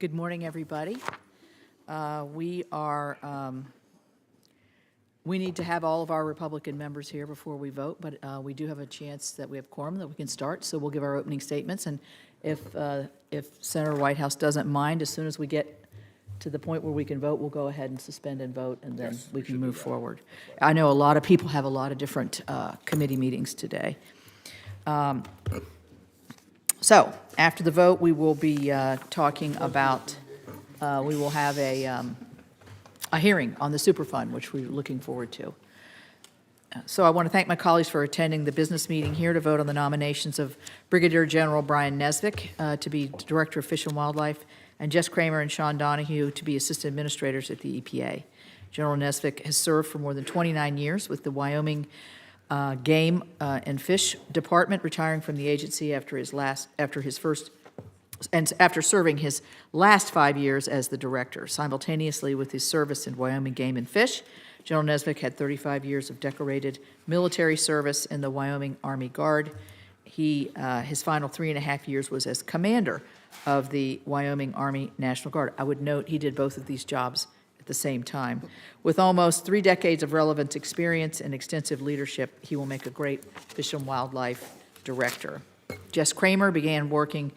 Good morning, everybody. We need to have all of our Republican members here before we vote, but we do have a chance that we have quorum that we can start, so we'll give our opening statements. And if Senator Whitehouse doesn't mind, as soon as we get to the point where we can vote, we'll go ahead and suspend and vote, and then we can move forward. I know a lot of people have a lot of different committee meetings today. So after the vote, we will be talking about, we will have a hearing on the Superfund, which we're looking forward to. So I want to thank my colleagues for attending the business meeting here to vote on the nominations of Brigadier General Brian Nesvik to be Director of Fish and Wildlife, and Jessica Kramer and Sean Donahue to be Assistant Administrators at the EPA. General Nesvik has served for more than 29 years with the Wyoming Game and Fish Department, retiring from the agency after serving his last 5 years as the director. Simultaneously with his service in Wyoming Game and Fish, General Nesvik had 35 years of decorated military service in the Wyoming Army Guard. His final 3.5 years was as commander of the Wyoming Army National Guard. I would note he did both of these jobs at the same time. With almost 3 decades of relevant experience and extensive leadership, he will make a great Fish and Wildlife director. Jess Kramer began working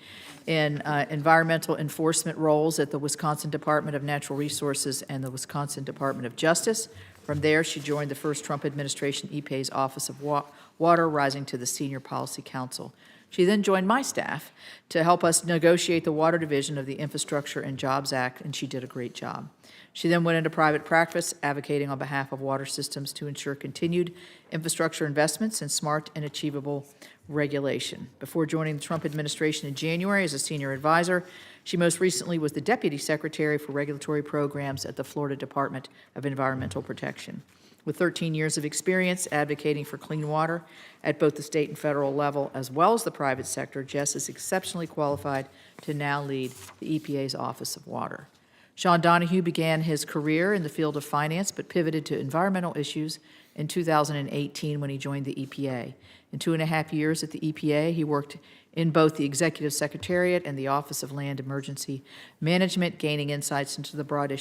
in environmental enforcement roles at the Wisconsin Department of Natural Resources and the Wisconsin Department of Justice. From there, she joined the first Trump administration EPA's Office of Water, rising to the Senior Policy Council. She then joined my staff to help us negotiate the water division of the Infrastructure and Jobs Act, and she did a great job. She then went into private practice, advocating on behalf of water systems to ensure continued infrastructure investments and smart and achievable regulation. Before joining the Trump administration in January as a senior advisor, she most recently was the Deputy Secretary for Regulatory Programs at the Florida Department of Environmental Protection. With 13 years of experience advocating for clean water at both the state and federal level, as well as the private sector, Jess is exceptionally qualified to now lead the EPA's Office of Water. Sean Donahue began his career in the field of finance, but pivoted to environmental issues in 2018 when he joined the EPA. In 2.5 years at the EPA, he worked in both the Executive Secretariat and the Office of Land Emergency Management, gaining insights into the broad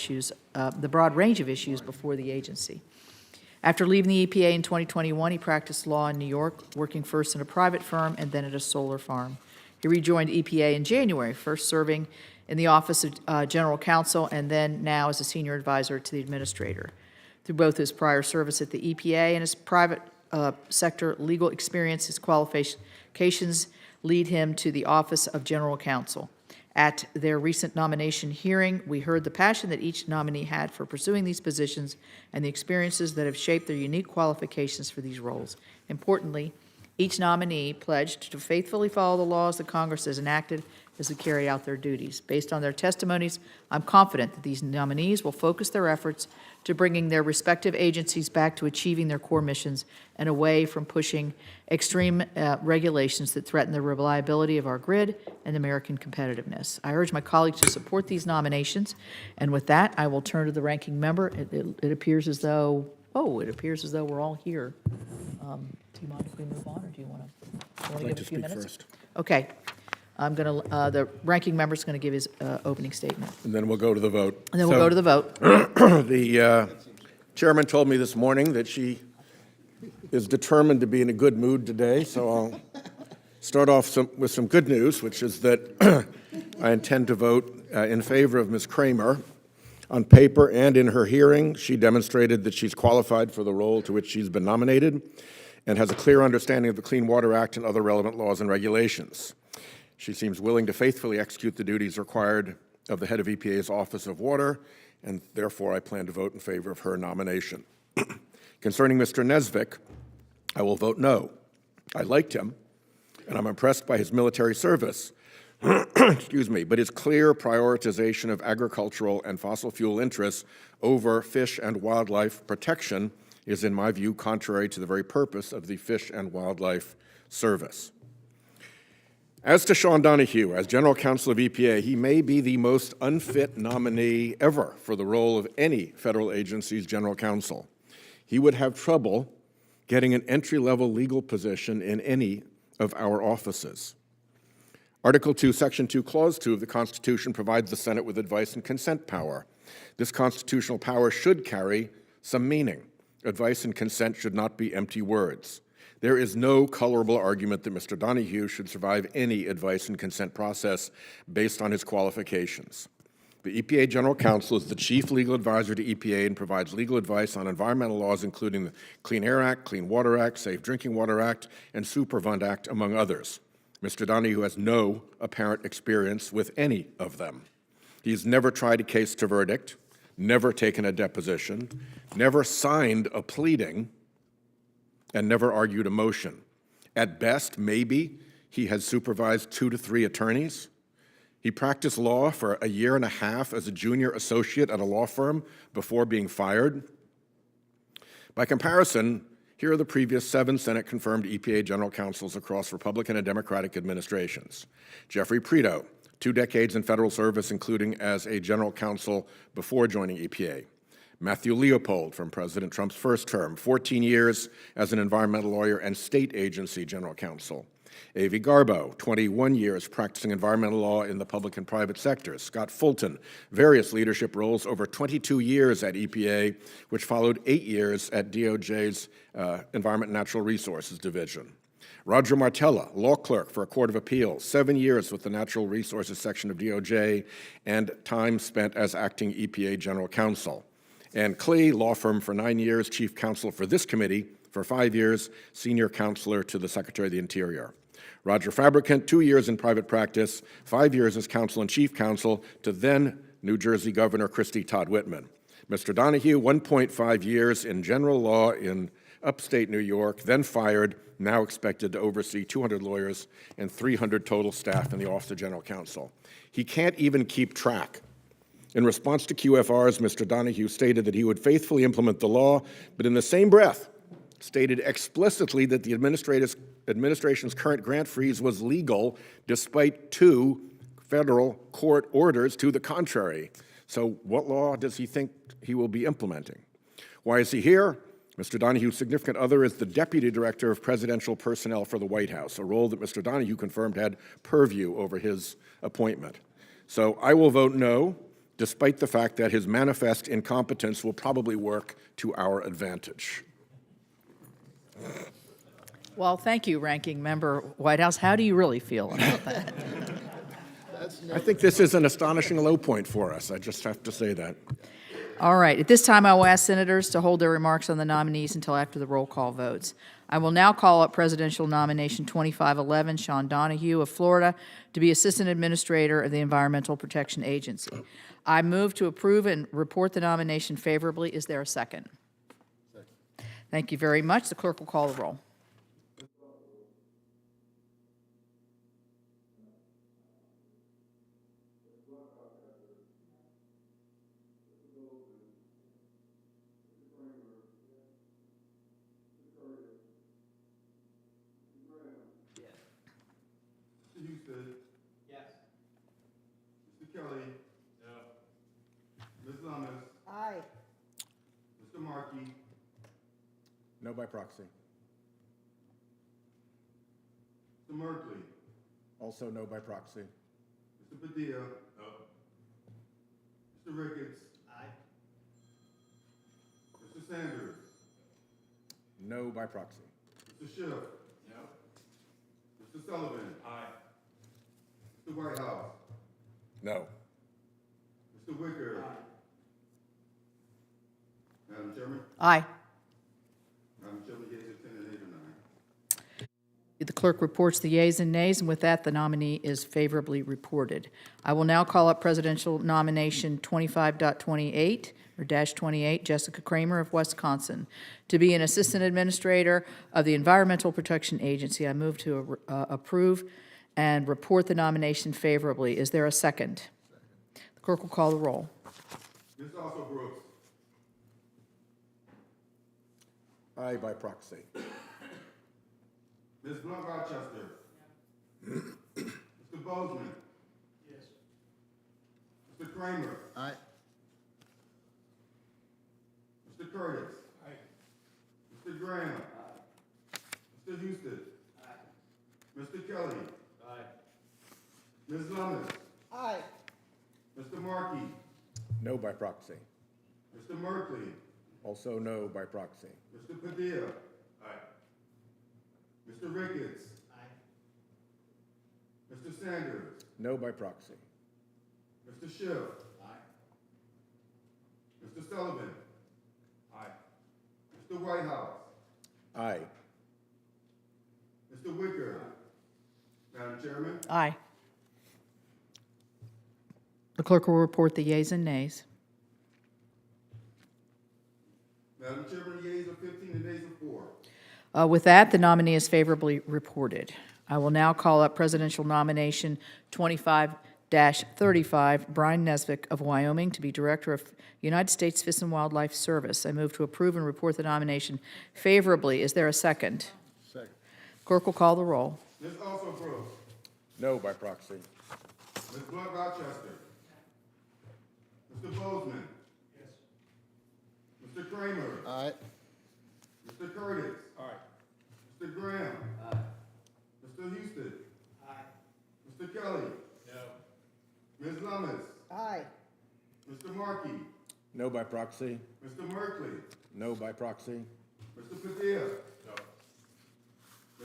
range of issues before the agency. After leaving the EPA in 2021, he practiced law in New York, working first in a private firm and then at a solar farm. He rejoined EPA in January, first serving in the Office of General Counsel and then now as a senior advisor to the administrator. Through both his prior service at the EPA and his private sector legal experience, his qualifications lead him to the Office of General Counsel. At their recent nomination hearing, we heard the passion that each nominee had for pursuing these positions and the experiences that have shaped their unique qualifications for these roles. Importantly, each nominee pledged to faithfully follow the laws that Congress has enacted as they carry out their duties. Based on their testimonies, I'm confident that these nominees will focus their efforts to bringing their respective agencies back to achieving their core missions and away from pushing extreme regulations that threaten the reliability of our grid and American competitiveness. I urge my colleagues to support these nominations, and with that, I will turn to the ranking member. It appears as though, we're all here. Do you mind if we move on, or do you want to give a few minutes? First. Okay. I'm going to, the ranking member is going to give his opening statement. And then we'll go to the vote. And then we'll go to the vote. The chairman told me this morning that she is determined to be in a good mood today, so I'll start off with some good news, which is that I intend to vote in favor of Ms. Kramer. On paper and in her hearing, she demonstrated that she's qualified for the role to which she's been nominated and has a clear understanding of the Clean Water Act and other relevant laws and regulations. She seems willing to faithfully execute the duties required of the head of EPA's Office of Water, and therefore I plan to vote in favor of her nomination. Concerning Mr. Nesvik, I will vote no. I liked him, and I'm impressed by his military service, excuse me, but his clear prioritization of agricultural and fossil fuel interests over fish and wildlife protection is, in my view, contrary to the very purpose of the Fish and Wildlife Service. As to Sean Donahue, as General Counsel of EPA, he may be the most unfit nominee ever for the role of any federal agency's general counsel. He would have trouble getting an entry-level legal position in any of our offices. Article 2, Section 2, Clause 2 of the Constitution provides the Senate with advice and consent power. This constitutional power should carry some meaning. Advice and consent should not be empty words. There is no colorable argument that Mr. Donahue should survive any advice and consent process based on his qualifications. The EPA General Counsel is the chief legal advisor to EPA and provides legal advice on environmental laws, including the Clean Air Act, Clean Water Act, Safe Drinking Water Act, and Superfund Act, among others. Mr. Donahue has no apparent experience with any of them. He's never tried a case to verdict, never taken a deposition, never signed a pleading, and never argued a motion. At best, maybe he has supervised 2 to 3 attorneys. He practiced law for a year and a half as a junior associate at a law firm before being fired. By comparison, here are the previous 7 Senate-confirmed EPA General Counsels across Republican and Democratic administrations. Jeffrey Prito, 2 decades in federal service, including as a general counsel before joining EPA. Matthew Leopold from President Trump's first term, 14 years as an environmental lawyer and state agency general counsel. Avi Garbo, 21 years practicing environmental law in the public and private sectors. Scott Fulton, various leadership roles over 22 years at EPA, which followed 8 years at DOJ's Environment and Natural Resources Division. Roger Martella, law clerk for a court of appeals, 7 years with the Natural Resources section of DOJ, and time spent as acting EPA General Counsel. Ann Klee, law firm for 9 years, chief counsel for this committee for 5 years, senior counselor to the Secretary of the Interior. Roger Fabricant, 2 years in private practice, 5 years as counsel and chief counsel to then New Jersey Governor Christie Todd Whitman. Mr. Donahue, 1.5 years in general law in upstate New York, then fired, now expected to oversee 200 lawyers and 300 total staff in the Office of General Counsel. He can't even keep track. In response to QFRs, Mr. Donahue stated that he would faithfully implement the law, but in the same breath, stated explicitly that the administration's current grant freeze was legal despite 2 federal court orders to the contrary. So what law does he think he will be implementing? Why is he here? Mr. Donahue's significant other is the Deputy Director of Presidential Personnel for the White House, a role that Mr. Donahue confirmed had purview over his appointment. So I will vote no, despite the fact that his manifest incompetence will probably work to our advantage. Well, thank you, Ranking Member Whitehouse. How do you really feel about that? I think this is an astonishing low point for us. I just have to say that. All right. At this time, I will ask senators to hold their remarks on the nominees until after the roll call votes. I will now call up presidential nomination 2511, Sean Donahue of Florida, to be Assistant Administrator of the Environmental Protection Agency. I move to approve and report the nomination favorably. Is there a second? Thank you very much. The clerk will call the roll. Mr. Houston? Yes. Mr. Kelly? No. Ms. Lummis? Aye. Mr. Markey? No by proxy. Mr. Merkley? Also no by proxy. Mr. Padilla? No. Mr. Ricketts? Aye. Mr. Sanders? No by proxy. Mr. Schiff? No. Mr. Sullivan? Aye. Mr. Whitehouse? No. Mr. Wicker? Aye. Madam Chairman? Aye. Madam Chairman, yeas are 10 and nays are 9. The clerk reports the yeas and nays, and with that, the nominee is favorably reported. I will now call up presidential nomination 25.28, or -28, Jessica Kramer of Wisconsin, to be an Assistant Administrator of the Environmental Protection Agency. I move to approve and report the nomination favorably. Is there a second? The clerk will call the roll. Ms. Also Brooks? Aye by proxy. Ms. Blunt Rochester? Mr. Bozeman? Yes. Mr. Kramer? Aye. Mr. Curtis? Aye. Mr. Graham? Aye. Mr. Houston? Aye. Mr. Kelly? Aye. by proxy. Mr. Merkley. Also no by proxy. Mr. Padilla. Aye. Mr. Ricketts. Aye. Mr. Sanders. No by proxy. Mr. Schiff. Aye. Mr. Sullivan. Aye. Mr. Whitehouse. Aye. Mr. Wicker. Madam Chairman. Aye. The clerk will report the yeas and nays. Madam Chairman, yeas are 15 and nays are 4. With that, the nominee is favorably reported. I will now call up presidential nomination 25-35, Brian Nesvik of Wyoming to be Director of United States Fish and Wildlife Service. I move to approve and report the nomination favorably. Is there a second? Second. Clerk will call the roll. Ms. Also Brooks. No by proxy. Ms. Blunt Rochester. Mr. Bozeman. Yes. Mr. Kramer. Aye. Mr. Curtis. Aye. Mr. Graham. Aye. Mr. Houston. Aye. Mr. Kelly. No. Ms. Lummis. Aye. Mr. Markey. No by proxy. Mr. Merkley. No by proxy. Mr. Padilla. No.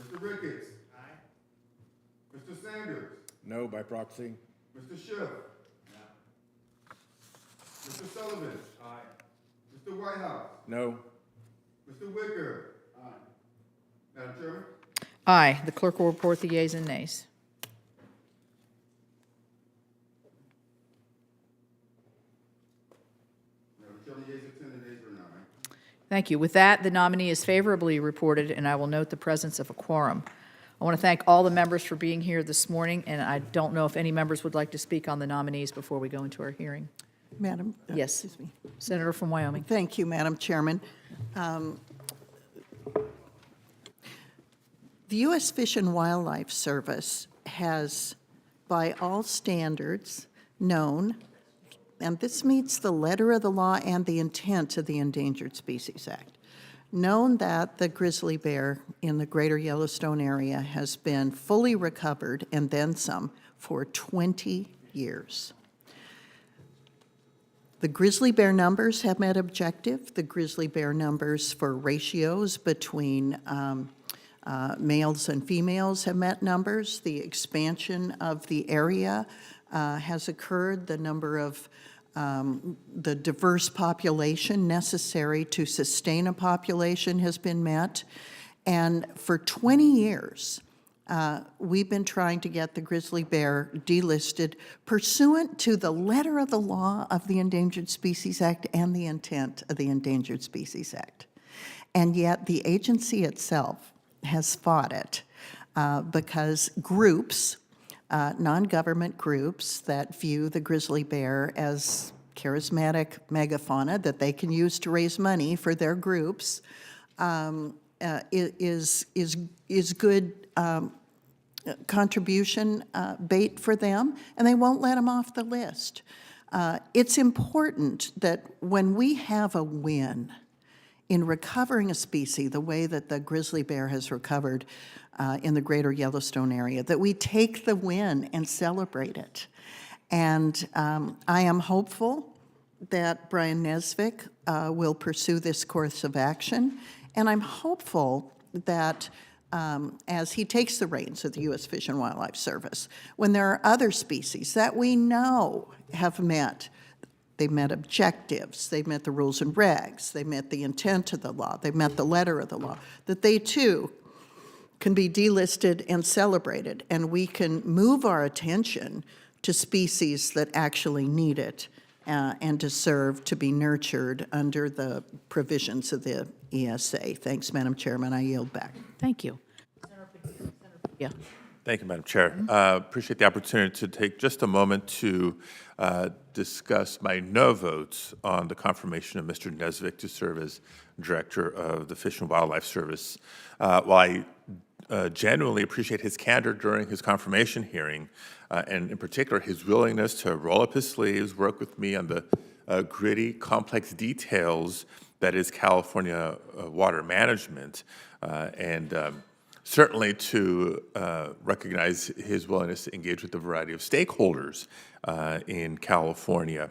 Mr. Ricketts. Aye. Mr. Sanders. No by proxy. Mr. Schiff. No. Mr. Sullivan. Aye. Mr. Whitehouse. No. Mr. Wicker. Aye. Madam Chairman. Aye. The clerk will report the yeas and nays. Madam Chairman, yeas are 10 and nays are 9. Thank you. With that, the nominee is favorably reported, and I will note the presence of a quorum. I want to thank all the members for being here this morning, and I don't know if any members would like to speak on the nominees before we go into our hearing. Madam? Yes. Excuse me. Senator from Wyoming. Thank you, Madam Chairman. The U.S. Fish and Wildlife Service has, by all standards, known, and this meets the letter of the law and the intent of the Endangered Species Act, known that the grizzly bear in the greater Yellowstone area has been fully recovered and then some for 20 years. The grizzly bear numbers have met objective. The grizzly bear numbers for ratios between males and females have met numbers. The expansion of the area has occurred. The number of the diverse population necessary to sustain a population has been met. And for 20 years, we've been trying to get the grizzly bear delisted pursuant to the letter of the law of the Endangered Species Act and the intent of the Endangered Species Act. And yet the agency itself has fought it because groups, non-government groups that view the grizzly bear as charismatic megafauna that they can use to raise money for their groups is good contribution bait for them, and they won't let them off the list. It's important that when we have a win in recovering a species the way that the grizzly bear has recovered in the greater Yellowstone area, that we take the win and celebrate it. And I am hopeful that Brian Nesvik will pursue this course of action, and I'm hopeful that as he takes the reins of the U.S. Fish and Wildlife Service, when there are other species that we know have met, they've met objectives, they've met the rules and regs, they met the intent of the law, they've met the letter of the law, that they too can be delisted and celebrated, and we can move our attention to species that actually need it and deserve to be nurtured under the provisions of the ESA. Thanks, Madam Chairman. I yield back. Thank you. Yeah. Thank you, Madam Chair. Appreciate the opportunity to take just a moment to discuss my no votes on the confirmation of Mr. Nesvik to serve as Director of the Fish and Wildlife Service. While I genuinely appreciate his candor during his confirmation hearing, and in particular his willingness to roll up his sleeves, work with me on the gritty, complex details that is California water management, and certainly to recognize his willingness to engage with a variety of stakeholders in California.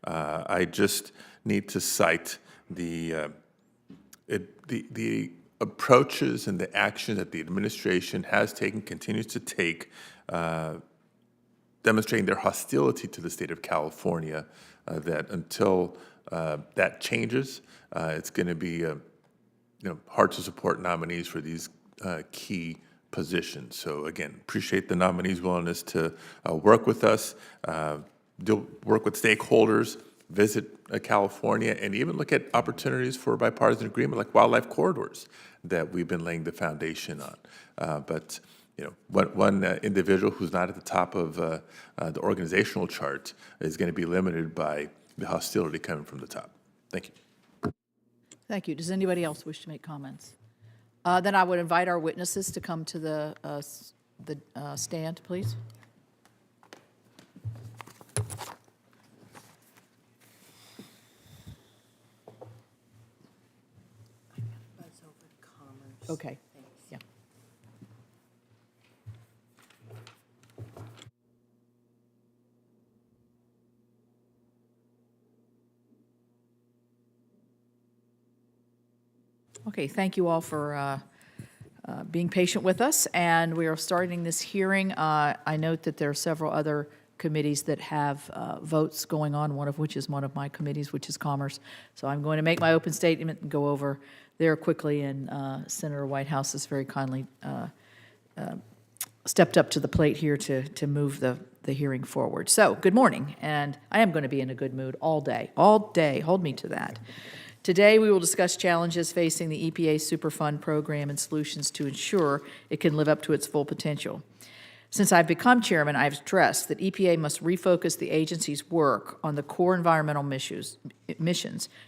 I just need to cite the approaches and the action that the administration has taken, continues to take, demonstrating their hostility to the state of California, that until that changes, it's going to be hard to support nominees for these key positions. So again, appreciate the nominees' willingness to work with us, work with stakeholders, visit California, and even look at opportunities for bipartisan agreement like wildlife corridors that we've been laying the foundation on. But one individual who's not at the top of the organizational chart is going to be limited by the hostility coming from the top. Thank you. Thank you. Does anybody else wish to make comments? Then I would invite our witnesses to come to the stand, please. Okay. Yeah. Okay, thank you all for being patient with us, and we are starting this hearing. I note that there are several other committees that have votes going on, one of which is one of my committees, which is Commerce. So I'm going to make my open statement and go over there quickly, and Senator Whitehouse has very kindly stepped up to the plate here to move the hearing forward. So, good morning, and I am going to be in a good mood all day, hold me to that. Today, we will discuss challenges facing the EPA Superfund program and solutions to ensure it can live up to its full potential. Since I've become chairman, I've stressed that EPA must refocus the agency's work on the core environmental missions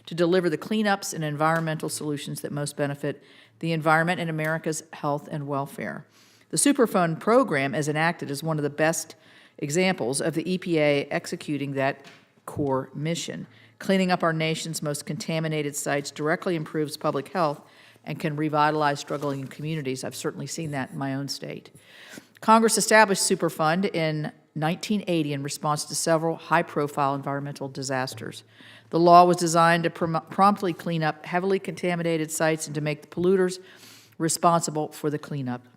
to deliver the cleanups and environmental solutions that most benefit the environment and America's health and welfare. The Superfund program, as enacted, is one of the best examples of the EPA executing that core mission. Cleaning up our nation's most contaminated sites directly improves public health and can revitalize struggling communities. I've certainly seen that in my own state. Congress established Superfund in 1980 in response to several high-profile environmental disasters. The law was designed to promptly clean up heavily contaminated sites and to make the polluters responsible for the cleanup.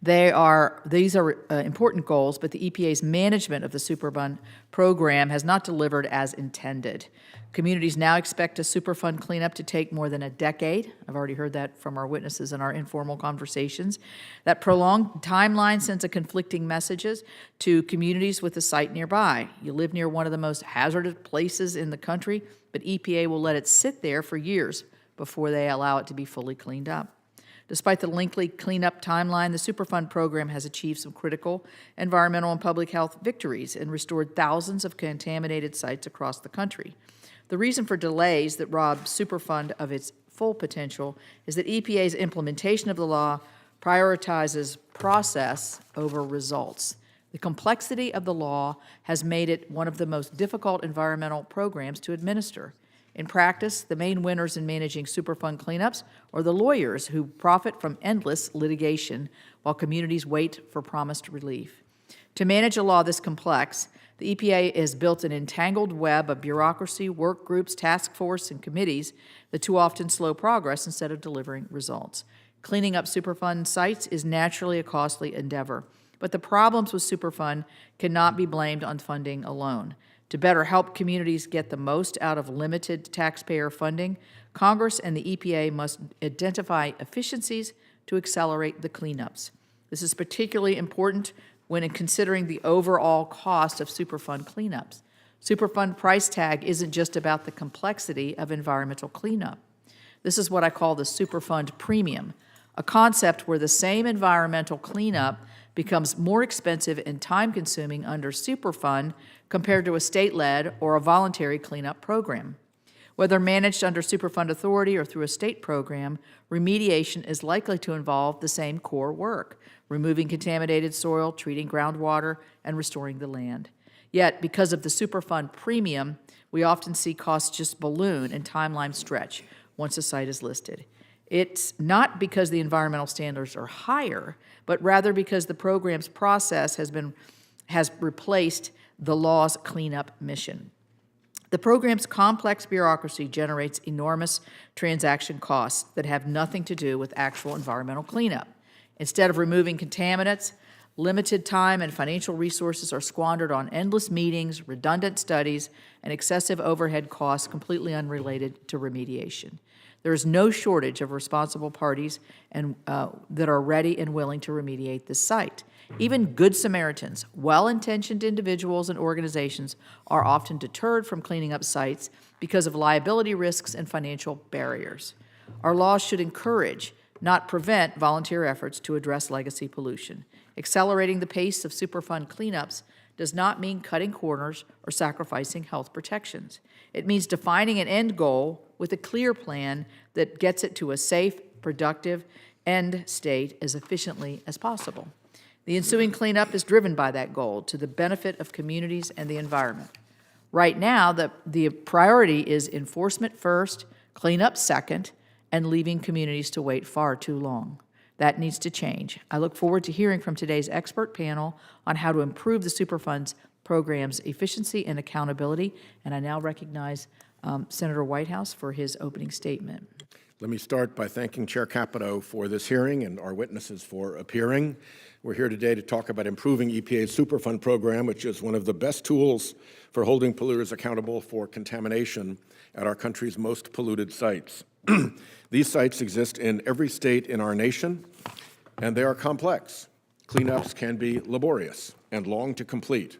These are important goals, but the EPA's management of the Superfund program has not delivered as intended. Communities now expect a Superfund cleanup to take more than a decade. I've already heard that from our witnesses in our informal conversations. That prolonged timeline sends a conflicting messages to communities with a site nearby. You live near one of the most hazardous places in the country, but EPA will let it sit there for years before they allow it to be fully cleaned up. Despite the lengthy cleanup timeline, the Superfund program has achieved some critical environmental and public health victories and restored thousands of contaminated sites across the country. The reason for delays that rob Superfund of its full potential is that EPA's implementation of the law prioritizes process over results. The complexity of the law has made it one of the most difficult environmental programs to administer. In practice, the main winners in managing Superfund cleanups are the lawyers who profit from endless litigation while communities wait for promised relief. To manage a law this complex, the EPA has built an entangled web of bureaucracy, work groups, task force, and committees that too often slow progress instead of delivering results. Cleaning up Superfund sites is naturally a costly endeavor, but the problems with Superfund cannot be blamed on funding alone. To better help communities get the most out of limited taxpayer funding, Congress and the EPA must identify efficiencies to accelerate the cleanups. This is particularly important when considering the overall cost of Superfund cleanups. Superfund price tag isn't just about the complexity of environmental cleanup. This is what I call the Superfund premium, a concept where the same environmental cleanup becomes more expensive and time-consuming under Superfund compared to a state-led or a voluntary cleanup program. Whether managed under Superfund authority or through a state program, remediation is likely to involve the same core work: removing contaminated soil, treating groundwater, and restoring the land. Yet, because of the Superfund premium, we often see costs just balloon and timelines stretch once a site is listed. It's not because the environmental standards are higher, but rather because the program's process has replaced the law's cleanup mission. The program's complex bureaucracy generates enormous transaction costs that have nothing to do with actual environmental cleanup. Instead of removing contaminants, limited time and financial resources are squandered on endless meetings, redundant studies, and excessive overhead costs completely unrelated to remediation. There is no shortage of responsible parties that are ready and willing to remediate this site. Even good Samaritans, well-intentioned individuals and organizations, are often deterred from cleaning up sites because of liability risks and financial barriers. Our laws should encourage, not prevent, volunteer efforts to address legacy pollution. Accelerating the pace of Superfund cleanups does not mean cutting corners or sacrificing health protections. It means defining an end goal with a clear plan that gets it to a safe, productive end state as efficiently as possible. The ensuing cleanup is driven by that goal to the benefit of communities and the environment. Right now, the priority is enforcement first, cleanup second, and leaving communities to wait far too long. That needs to change. I look forward to hearing from today's expert panel on how to improve the Superfund's program's efficiency and accountability, and I now recognize Senator Whitehouse for his opening statement. Let me start by thanking Chair Capito for this hearing and our witnesses for appearing. We're here today to talk about improving EPA's Superfund program, which is one of the best tools for holding polluters accountable for contamination at our country's most polluted sites. These sites exist in every state in our nation, and they are complex. Cleanups can be laborious and long to complete.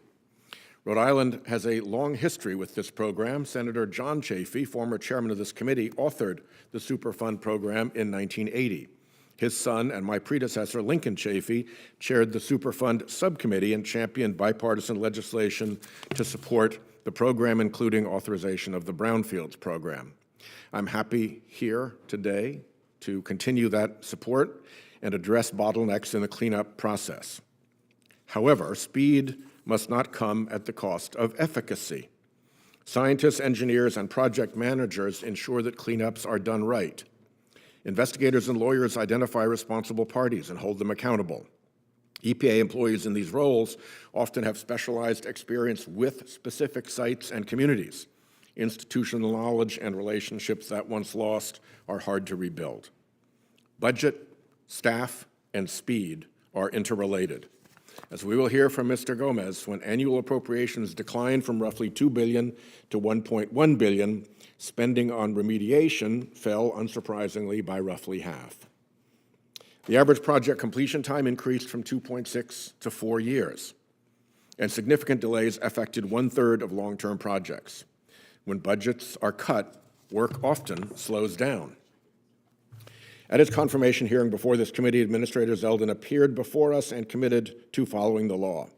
Rhode Island has a long history with this program. Senator John Chafee, former chairman of this committee, authored the Superfund program in 1980. His son and my predecessor, Lincoln Chafee, chaired the Superfund subcommittee and championed bipartisan legislation to support the program, including authorization of the Brownfields program. I'm happy here today to continue that support and address bottlenecks in the cleanup process. However, speed must not come at the cost of efficacy. Scientists, engineers, and project managers ensure that cleanups are done right. Investigators and lawyers identify responsible parties and hold them accountable. EPA employees in these roles often have specialized experience with specific sites and communities. Institutional knowledge and relationships that once lost are hard to rebuild. Budget, staff, and speed are interrelated. As we will hear from Mr. Gomez, when annual appropriations declined from roughly $2 billion to $1.1 billion, spending on remediation fell, unsurprisingly, by roughly half. The average project completion time increased from 2.6 to 4 years, and significant delays affected 1/3 of long-term projects. When budgets are cut, work often slows down. At his confirmation hearing before this committee, Administrator Zeldin appeared before us and committed to following the law.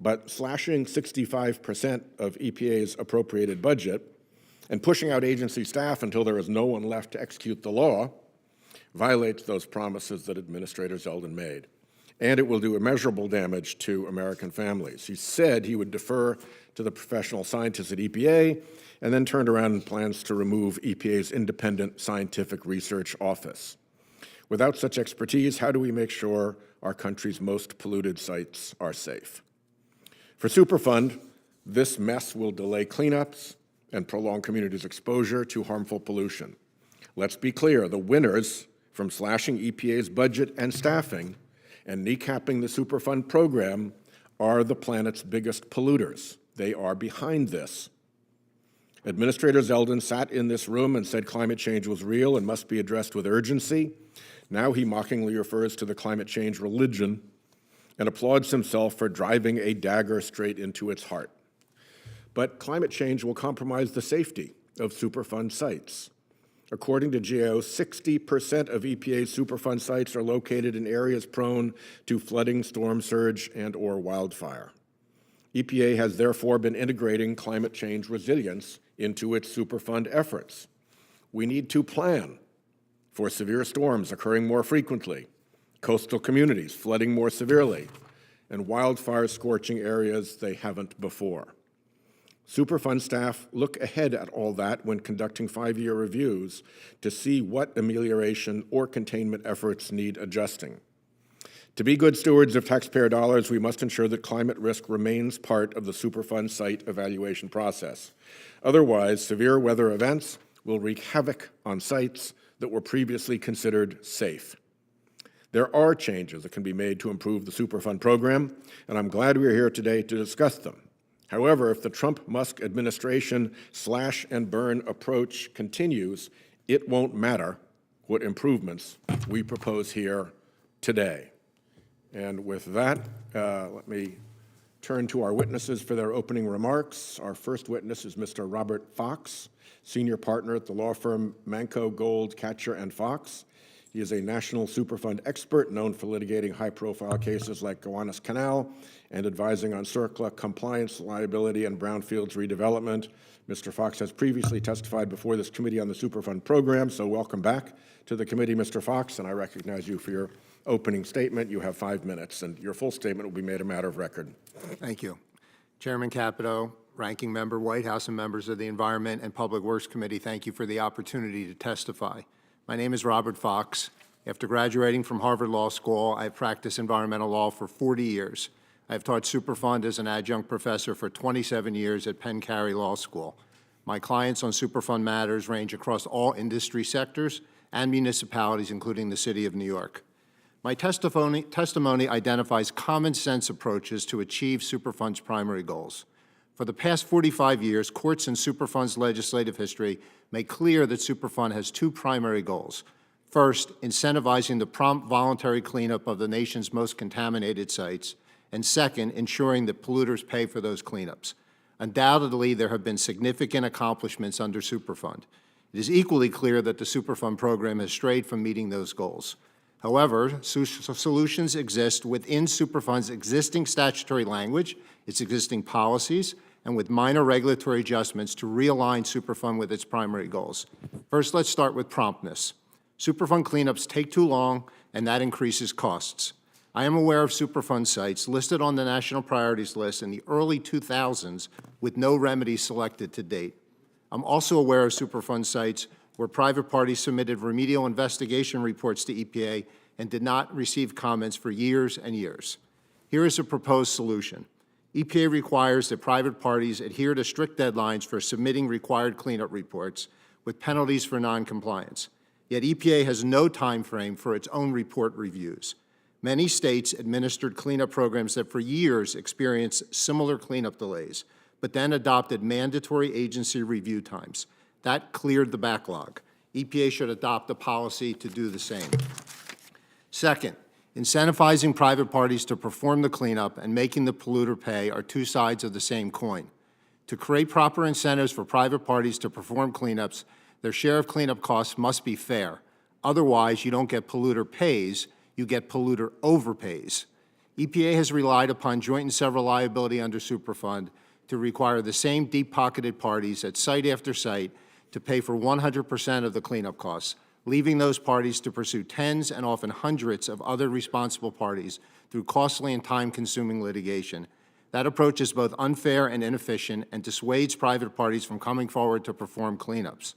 But slashing 65% of EPA's appropriated budget and pushing out agency staff until there is no one left to execute the law violates those promises that Administrator Zeldin made. And it will do immeasurable damage to American families. He said he would defer to the professional scientists at EPA and then turned around and plans to remove EPA's independent scientific research office. Without such expertise, how do we make sure our country's most polluted sites are safe? For Superfund, this mess will delay cleanups and prolong communities' exposure to harmful pollution. Let's be clear, the winners from slashing EPA's budget and staffing and kneecapping the Superfund program are the planet's biggest polluters. They are behind this. Administrator Zeldin sat in this room and said climate change was real and must be addressed with urgency. Now he mockingly refers to the climate change religion and applauds himself for driving a dagger straight into its heart. But climate change will compromise the safety of Superfund sites. According to GAO, 60% of EPA's Superfund sites are located in areas prone to flooding, storm surge, and/or wildfire. EPA has therefore been integrating climate change resilience into its Superfund efforts. We need to plan for severe storms occurring more frequently, coastal communities flooding more severely, and wildfire scorching areas they haven't before. Superfund staff look ahead at all that when conducting 5-year reviews to see what amelioration or containment efforts need adjusting. To be good stewards of taxpayer dollars, we must ensure that climate risk remains part of the Superfund site evaluation process. Otherwise, severe weather events will wreak havoc on sites that were previously considered safe. There are changes that can be made to improve the Superfund program, and I'm glad we are here today to discuss them. However, if the Trump-Musk administration slash-and-burn approach continues, it won't matter what improvements we propose here today. And with that, let me turn to our witnesses for their opening remarks. Our first witness is Mr. Robert Fox, senior partner at the law firm Manco, Gold, Katcher & Fox. He is a national Superfund expert known for litigating high-profile cases like Gowanus Canal and advising on CERCLA compliance, liability, and brownfields redevelopment. Mr. Fox has previously testified before this committee on the Superfund program, so welcome back to the committee, Mr. Fox, and I recognize you for your opening statement. You have 5 minutes, and your full statement will be made a matter of record. Thank you. Chairman Capito, Ranking Member White House, and members of the Environment and Public Works Committee, thank you for the opportunity to testify. My name is Robert Fox. After graduating from Harvard Law School, I have practiced environmental law for 40 years. I have taught Superfund as an adjunct professor for 27 years at Penn Cary Law School. My clients on Superfund matters range across all industry sectors and municipalities, including the City of New York. My testimony identifies common sense approaches to achieve Superfund's primary goals. For the past 45 years, courts in Superfund's legislative history make clear that Superfund has two primary goals. First, incentivizing the prompt voluntary cleanup of the nation's most contaminated sites, and second, ensuring that polluters pay for those cleanups. Undoubtedly, there have been significant accomplishments under Superfund. It is equally clear that the Superfund program has strayed from meeting those goals. However, solutions exist within Superfund's existing statutory language, its existing policies, and with minor regulatory adjustments to realign Superfund with its primary goals. First, let's start with promptness. Superfund cleanups take too long, and that increases costs. I am aware of Superfund sites listed on the National Priorities List in the early 2000s with no remedy selected to date. I'm also aware of Superfund sites where private parties submitted remedial investigation reports to EPA and did not receive comments for years and years. Here is a proposed solution. EPA requires that private parties adhere to strict deadlines for submitting required cleanup reports with penalties for noncompliance. Yet EPA has no time frame for its own report reviews. Many states administered cleanup programs that for years experienced similar cleanup delays, but then adopted mandatory agency review times. That cleared the backlog. EPA should adopt a policy to do the same. Second, incentivizing private parties to perform the cleanup and making the polluter pay are two sides of the same coin. To create proper incentives for private parties to perform cleanups, their share of cleanup costs must be fair. Otherwise, you don't get polluter pays, you get polluter overpays. EPA has relied upon joint and several liability under Superfund to require the same deep-pocketed parties at site after site to pay for 100% of the cleanup costs, leaving those parties to pursue tens and often hundreds of other responsible parties through costly and time-consuming litigation. That approach is both unfair and inefficient and dissuades private parties from coming forward to perform cleanups.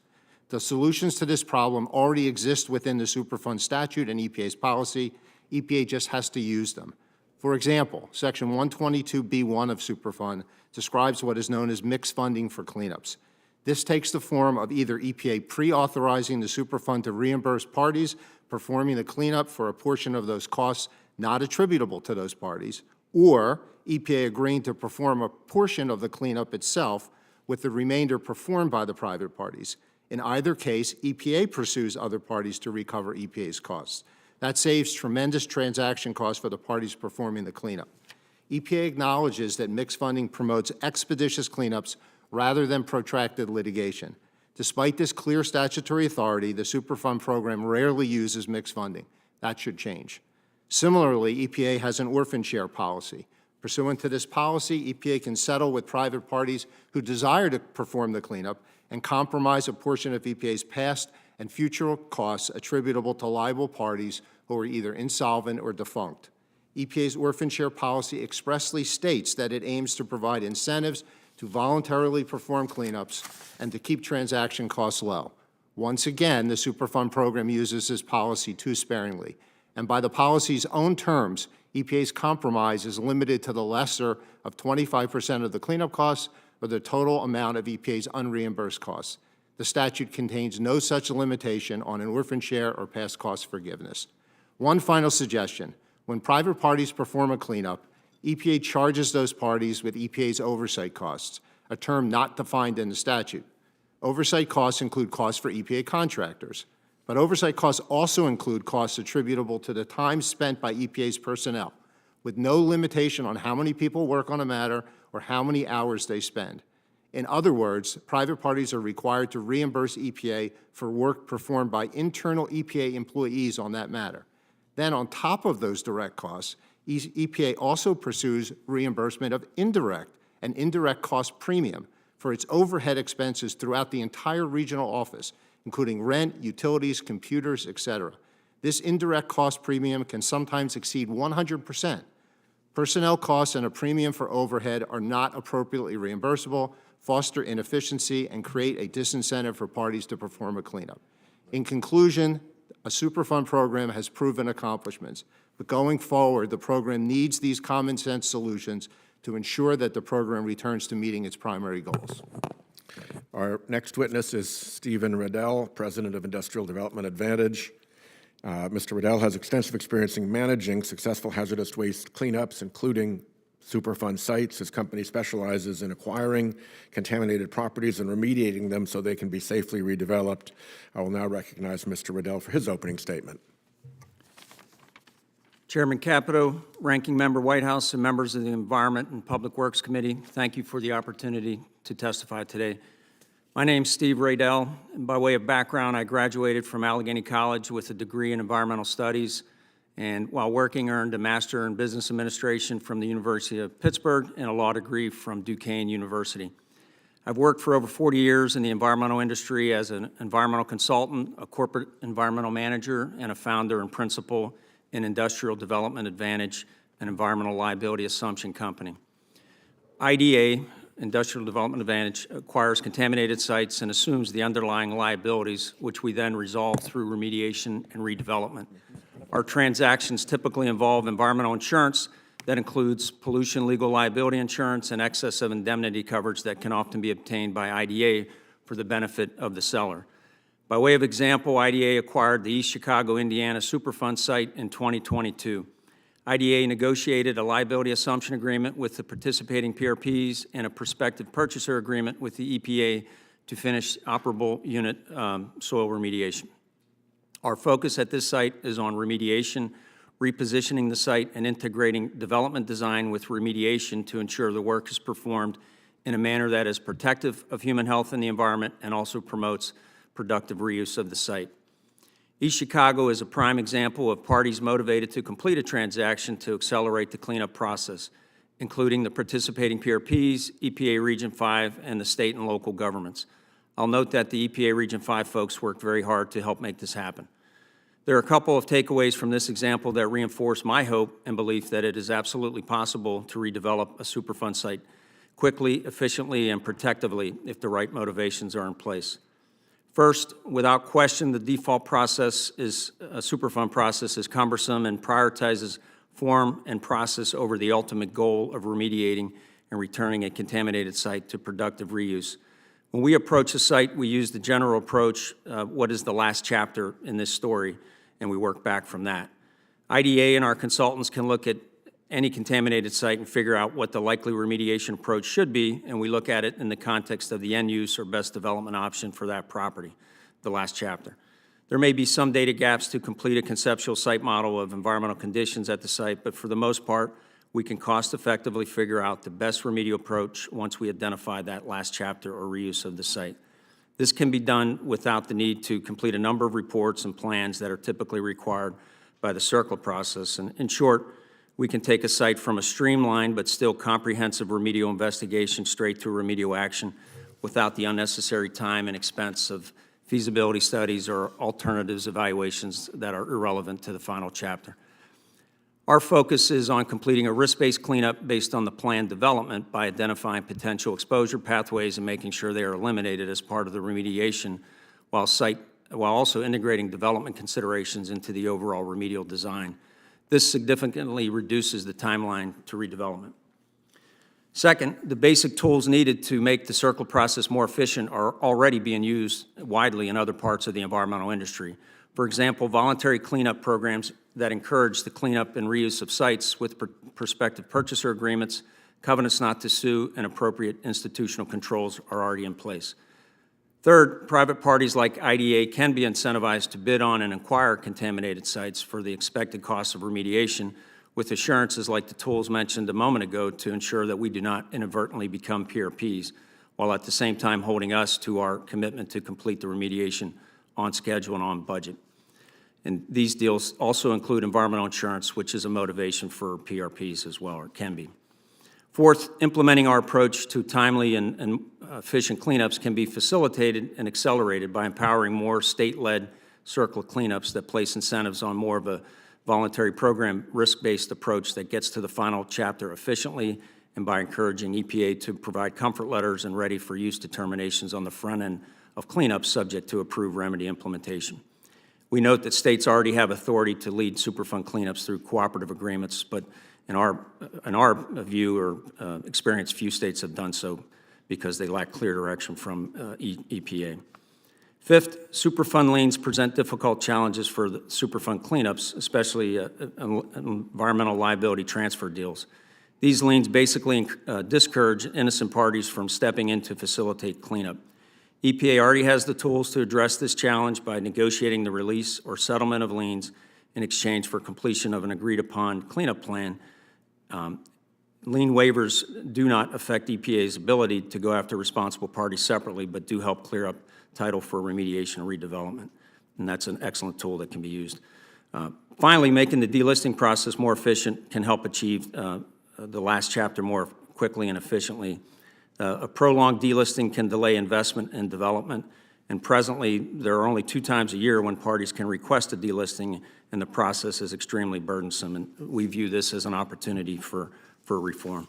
The solutions to this problem already exist within the Superfund statute and EPA's policy. EPA just has to use them. For example, Section 122B1 of Superfund describes what is known as mixed funding for cleanups. This takes the form of either EPA pre-authorizing the Superfund to reimburse parties performing the cleanup for a portion of those costs not attributable to those parties, or EPA agreeing to perform a portion of the cleanup itself with the remainder performed by the private parties. In either case, EPA pursues other parties to recover EPA's costs. That saves tremendous transaction costs for the parties performing the cleanup. EPA acknowledges that mixed funding promotes expeditious cleanups rather than protracted litigation. Despite this clear statutory authority, the Superfund program rarely uses mixed funding. That should change. Similarly, EPA has an orphan share policy. Pursuant to this policy, EPA can settle with private parties who desire to perform the cleanup and compromise a portion of EPA's past and future costs attributable to liable parties who are either insolvent or defunct. EPA's orphan share policy expressly states that it aims to provide incentives to voluntarily perform cleanups and to keep transaction costs low. Once again, the Superfund program uses this policy too sparingly. and by the policy's own terms, EPA's compromise is limited to the lesser of 25% of the cleanup costs or the total amount of EPA's unreimbursed costs. The statute contains no such limitation on an orphan share or past cost forgiveness. One final suggestion. When private parties perform a cleanup, EPA charges those parties with EPA's oversight costs, a term not defined in the statute. Oversight costs include costs for EPA contractors, but oversight costs also include costs attributable to the time spent by EPA's personnel, with no limitation on how many people work on a matter or how many hours they spend. In other words, private parties are required to reimburse EPA for work performed by internal EPA employees on that matter. Then, on top of those direct costs, EPA also pursues reimbursement of indirect and indirect cost premium for its overhead expenses throughout the entire regional office, including rent, utilities, computers, etc. This indirect cost premium can sometimes exceed 100%. Personnel costs and a premium for overhead are not appropriately reimbursable, foster inefficiency, and create a disincentive for parties to perform a cleanup. In conclusion, a Superfund program has proven accomplishments, but going forward, the program needs these common sense solutions to ensure that the program returns to meeting its primary goals. Our next witness is Stephen Riddell, President of Industrial Development Advantage. Mr. Riddell has extensive experience in managing successful hazardous waste cleanups, including Superfund sites. His company specializes in acquiring contaminated properties and remediating them so they can be safely redeveloped. I will now recognize Mr. Riddell for his opening statement. Chairman Capito, Ranking Member Whitehouse, and members of the Environment and Public Works Committee, thank you for the opportunity to testify today. My name's Steve Riddell, and by way of background, I graduated from Allegheny College with a degree in environmental studies, and while working earned a Master in Business Administration from the University of Pittsburgh and a law degree from Duquesne University. I've worked for over 40 years in the environmental industry as an environmental consultant, a corporate environmental manager, and a founder and principal in Industrial Development Advantage, an environmental liability assumption company. IDA, Industrial Development Advantage, acquires contaminated sites and assumes the underlying liabilities, which we then resolve through remediation and redevelopment. Our transactions typically involve environmental insurance that includes pollution legal liability insurance and excess of indemnity coverage that can often be obtained by IDA for the benefit of the seller. By way of example, IDA acquired the East Chicago, Indiana Superfund site in 2022. IDA negotiated a liability assumption agreement with the participating PRPs and a prospective purchaser agreement with the EPA to finish operable unit soil remediation. Our focus at this site is on remediation, repositioning the site, and integrating development design with remediation to ensure the work is performed in a manner that is protective of human health and the environment and also promotes productive reuse of the site. East Chicago is a prime example of parties motivated to complete a transaction to accelerate the cleanup process, including the participating PRPs, EPA Region 5, and the state and local governments. I'll note that the EPA Region 5 folks worked very hard to help make this happen. There are a couple of takeaways from this example that reinforce my hope and belief that it is absolutely possible to redevelop a Superfund site quickly, efficiently, and protectively if the right motivations are in place. First, without question, the default process is a Superfund process is cumbersome and prioritizes form and process over the ultimate goal of remediating and returning a contaminated site to productive reuse. When we approach a site, we use the general approach, what is the last chapter in this story, and we work back from that. IDA and our consultants can look at any contaminated site and figure out what the likely remediation approach should be, and we look at it in the context of the end use or best development option for that property, the last chapter. There may be some data gaps to complete a conceptual site model of environmental conditions at the site, but for the most part, we can cost-effectively figure out the best remedial approach once we identify that last chapter or reuse of the site. This can be done without the need to complete a number of reports and plans that are typically required by the CERCLA process. And in short, we can take a site from a streamlined but still comprehensive remedial investigation straight to remedial action without the unnecessary time and expense of feasibility studies or alternatives evaluations that are irrelevant to the final chapter. Our focus is on completing a risk-based cleanup based on the planned development by identifying potential exposure pathways and making sure they are eliminated as part of the remediation while site while also integrating development considerations into the overall remedial design. This significantly reduces the timeline to redevelopment. Second, the basic tools needed to make the circle process more efficient are already being used widely in other parts of the environmental industry. For example, voluntary cleanup programs that encourage the cleanup and reuse of sites with prospective purchaser agreements, covenants not to sue, and appropriate institutional controls are already in place. Third, private parties like IDA can be incentivized to bid on and acquire contaminated sites for the expected costs of remediation, with assurances like the tools mentioned a moment ago to ensure that we do not inadvertently become PRPs, while at the same time holding us to our commitment to complete the remediation on schedule and on budget. And these deals also include environmental insurance, which is a motivation for PRPs as well, or can be. Fourth, implementing our approach to timely and efficient cleanups can be facilitated and accelerated by empowering more state-led circle cleanups that place incentives on more of a voluntary program risk-based approach that gets to the final chapter efficiently, and by encouraging EPA to provide comfort letters and ready-for-use determinations on the front end of cleanups subject to approved remedy implementation. We note that states already have authority to lead Superfund cleanups through cooperative agreements, but in our view or experience, few states have done so because they lack clear direction from EPA. Fifth, Superfund liens present difficult challenges for the Superfund cleanups, especially environmental liability transfer deals. These liens basically discourage innocent parties from stepping in to facilitate cleanup. EPA already has the tools to address this challenge by negotiating the release or settlement of liens in exchange for completion of an agreed-upon cleanup plan. Lien waivers do not affect EPA's ability to go after responsible parties separately, but do help clear up title for remediation and redevelopment, and that's an excellent tool that can be used. Finally, making the delisting process more efficient can help achieve the last chapter more quickly and efficiently. A prolonged delisting can delay investment and development, and presently there are only 2 times a year when parties can request a delisting, and the process is extremely burdensome, and we view this as an opportunity for reform.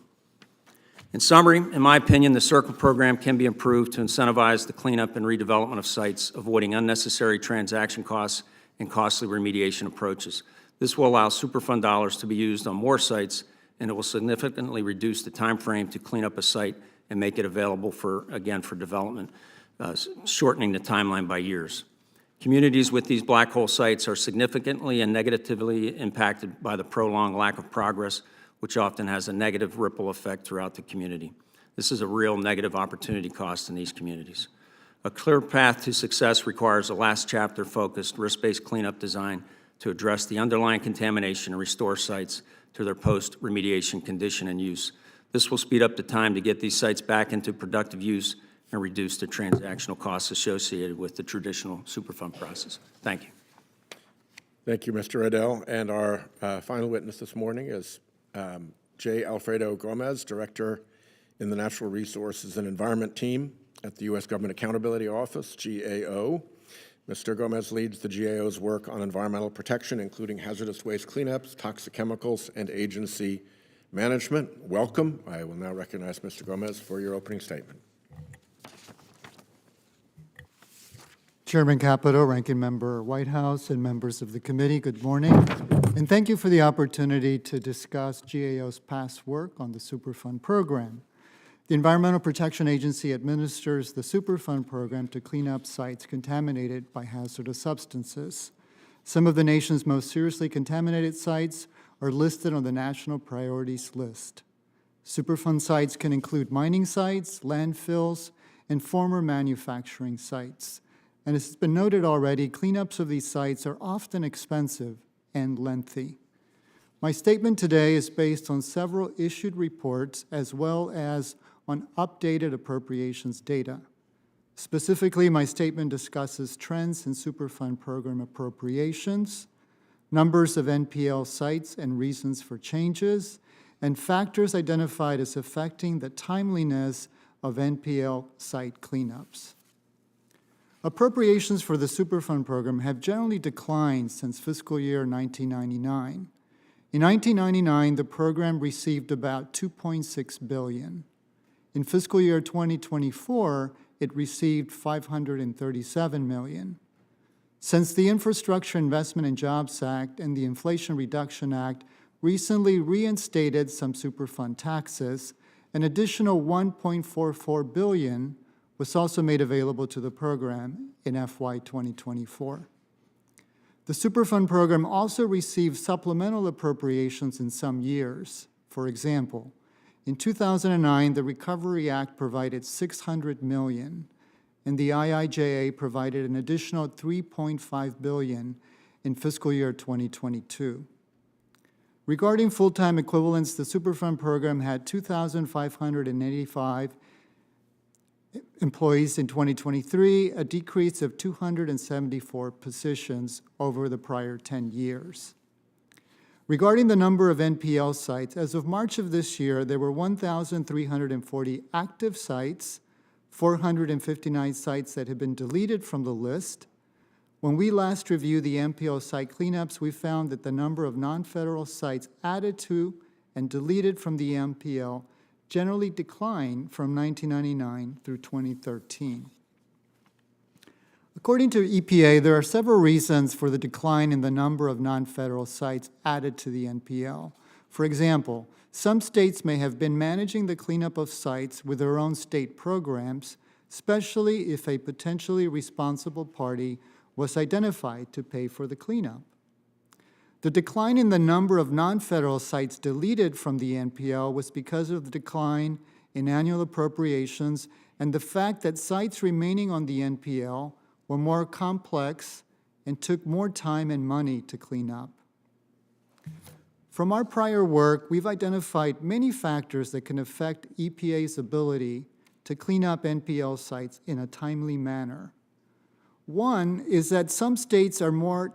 In summary, in my opinion, the Circle program can be improved to incentivize the cleanup and redevelopment of sites, avoiding unnecessary transaction costs and costly remediation approaches. This will allow Superfund dollars to be used on more sites, and it will significantly reduce the time frame to clean up a site and make it available for development, shortening the timeline by years. Communities with these black hole sites are significantly and negatively impacted by the prolonged lack of progress, which often has a negative ripple effect throughout the community. This is a real negative opportunity cost in these communities. A clear path to success requires a last chapter focused risk-based cleanup design to address the underlying contamination and restore sites to their post-remediation condition and use. This will speed up the time to get these sites back into productive use and reduce the transactional costs associated with the traditional Superfund process. Thank you. Thank you, Mr. Riddell. And our final witness this morning is J. Alfredo Gomez, Director in the Natural Resources and Environment Team at the U.S. Government Accountability Office, GAO. Mr. Gomez leads the GAO's work on environmental protection, including hazardous waste cleanups, toxic chemicals, and agency management. Welcome. I will now recognize Mr. Gomez for your opening statement. Chairman Capito, Ranking Member Whitehouse, and members of the committee, good morning. And thank you for the opportunity to discuss GAO's past work on the Superfund program. The Environmental Protection Agency administers the Superfund program to clean up sites contaminated by hazardous substances. Some of the nation's most seriously contaminated sites are listed on the National Priorities List. Superfund sites can include mining sites, landfills, and former manufacturing sites. And as has been noted already, cleanups of these sites are often expensive and lengthy. My statement today is based on several issued reports as well as on updated appropriations data. Specifically, my statement discusses trends in Superfund program appropriations, numbers of NPL sites and reasons for changes, and factors identified as affecting the timeliness of NPL site cleanups. Appropriations for the Superfund program have generally declined since fiscal year 1999. In 1999, the program received about $2.6 billion. In fiscal year 2024, it received $537 million. Since the Infrastructure Investment and Jobs Act and the Inflation Reduction Act recently reinstated some Superfund taxes, an additional $1.44 billion was also made available to the program in FY 2024. The Superfund program also received supplemental appropriations in some years. For example, in 2009, the Recovery Act provided $600 million, and the IIJA provided an additional $3.5 billion in fiscal year 2022. Regarding full-time equivalents, the Superfund program had 2,585 employees in 2023, a decrease of 274 positions over the prior 10 years. Regarding the number of NPL sites, as of March of this year, there were 1,340 active sites, 459 sites that had been deleted from the list. When we last reviewed the NPL site cleanups, we found that the number of non-federal sites added to and deleted from the NPL generally declined from 1999 through 2013. According to EPA, there are several reasons for the decline in the number of non-federal sites added to the NPL. For example, some states may have been managing the cleanup of sites with their own state programs, especially if a potentially responsible party was identified to pay for the cleanup. The decline in the number of non-federal sites deleted from the NPL was because of the decline in annual appropriations and the fact that sites remaining on the NPL were more complex and took more time and money to clean up. From our prior work, we've identified many factors that can affect EPA's ability to clean up NPL sites in a timely manner. One is that some sites are more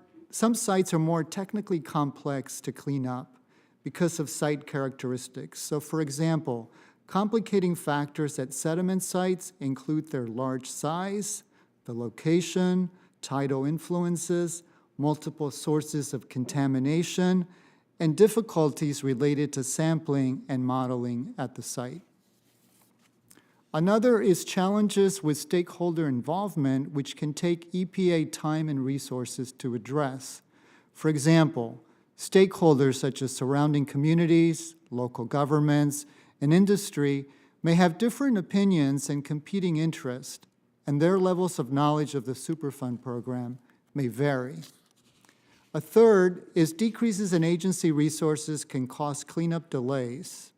technically complex to clean up because of site characteristics. So, for example, complicating factors at sediment sites include their large size, the location, tidal influences, multiple sources of contamination, and difficulties related to sampling and modeling at the site. Another is challenges with stakeholder involvement, which can take EPA time and resources to address. For example, stakeholders such as surrounding communities, local governments, and industry may have different opinions and competing interests, and their levels of knowledge of the Superfund program may vary. A third is decreases in agency resources can cause cleanup delays.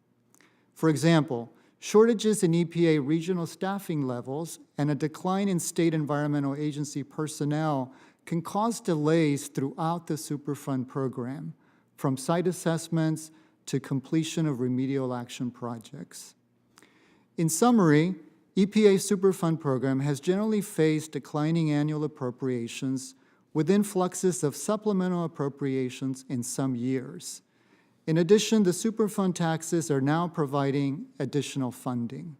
For example, shortages in EPA regional staffing levels and a decline in state environmental agency personnel can cause delays throughout the Superfund program, from site assessments to completion of remedial action projects. In summary, EPA's Superfund program has generally faced declining annual appropriations with influxes of supplemental appropriations in some years. In addition, the Superfund taxes are now providing additional funding.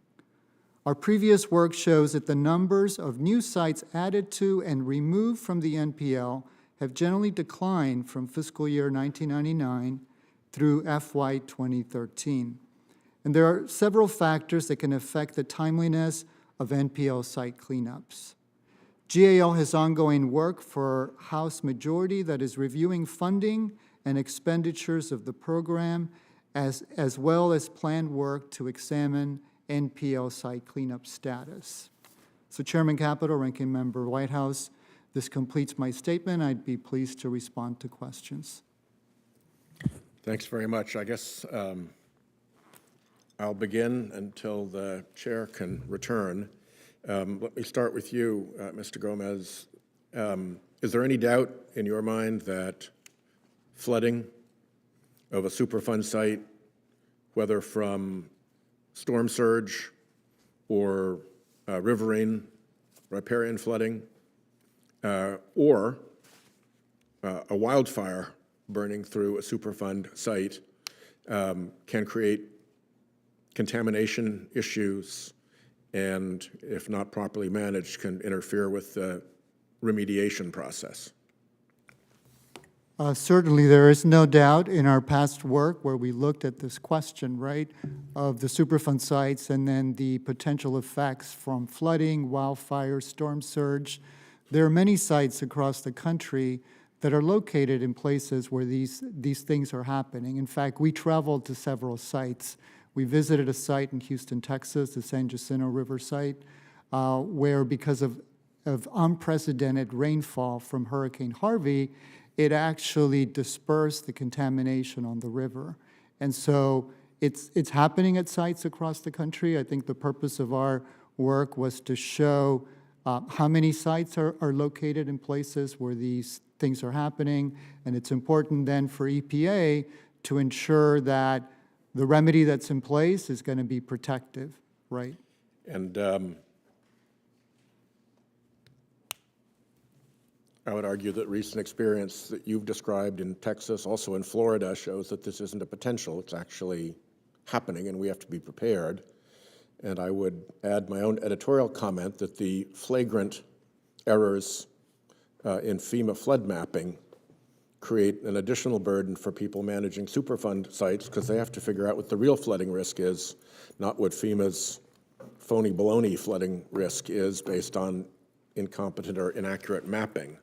Our previous work shows that the numbers of new sites added to and removed from the NPL have generally declined from fiscal year 1999 through FY 2013. And there are several factors that can affect the timeliness of NPL site cleanups. GAO has ongoing work for House Majority that is reviewing funding and expenditures of the program, as well as planned work to examine NPL site cleanup status. So Chairman Capito, Ranking Member Whitehouse, this completes my statement. I'd be pleased to respond to questions. Thanks very much. I guess I'll begin until the chair can return. Let me start with you, Mr. Gomez. Is there any doubt in your mind that flooding of a Superfund site, whether from storm surge or riverine, riparian flooding, or a wildfire burning through a Superfund site can create contamination issues and, if not properly managed, can interfere with the remediation process? Certainly, there is no doubt in our past work where we looked at this question, right, of the Superfund sites and then the potential effects from flooding, wildfire, storm surge, there are many sites across the country that are located in places where these things are happening. In fact, we traveled to several sites. We visited a site in Houston, Texas, the San Jacinto River site, where because of unprecedented rainfall from Hurricane Harvey, it actually dispersed the contamination on the river. And so it's happening at sites across the country. I think the purpose of our work was to show how many sites are located in places where these things are happening, and it's important then for EPA to ensure that the remedy that's in place is going to be protective, right? And I would argue that recent experience that you've described in Texas, also in Florida, shows that this isn't a potential, it's actually happening, and we have to be prepared. And I would add my own editorial comment that the flagrant errors in FEMA flood mapping create an additional burden for people managing Superfund sites because they have to figure out what the real flooding risk is, not what FEMA's phony baloney flooding risk is based on incompetent or inaccurate mapping.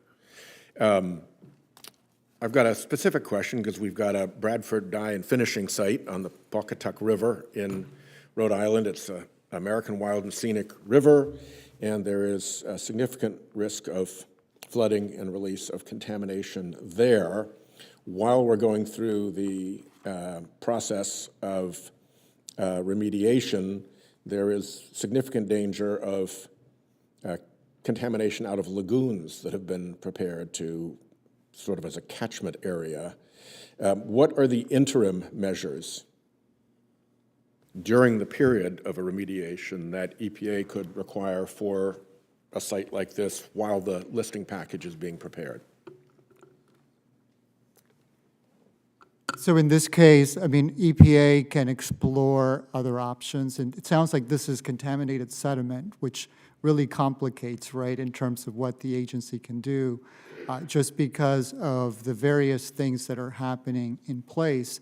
I've got a specific question because we've got a Bradford dye and finishing site on the Pawcatuck River in Rhode Island. It's an American wild and scenic river, and there is a significant risk of flooding and release of contamination there. While we're going through the process of remediation, there is significant danger of contamination out of lagoons that have been prepared to sort of as a catchment area. What are the interim measures during the period of a remediation that EPA could require for a site like this while the listing package is being prepared? So in this case, I mean, EPA can explore other options, and it sounds like this is contaminated sediment, which really complicates, right, in terms of what the agency can do, just because of the various things that are happening in place.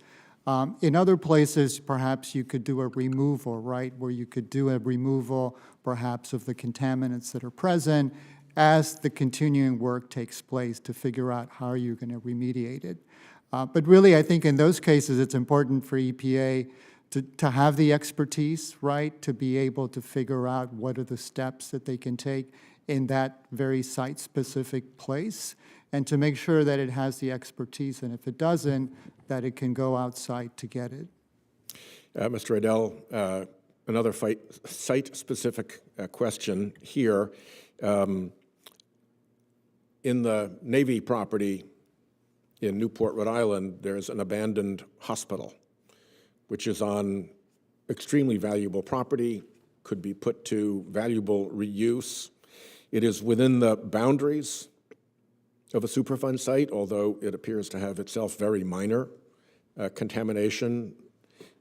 In other places, perhaps you could do a removal, right, where you could do a removal perhaps of the contaminants that are present as the continuing work takes place to figure out how you're going to remediate it. But really, I think in those cases, it's important for EPA to have the expertise, right, to be able to figure out what are the steps that they can take in that very site-specific place, and to make sure that it has the expertise, and if it doesn't, that it can go outside to get it. Mr. Riddell, another site-specific question here. In the Navy property in Newport, Rhode Island, there's an abandoned hospital, which is on extremely valuable property, could be put to valuable reuse. It is within the boundaries of a Superfund site, although it appears to have itself very minor contamination.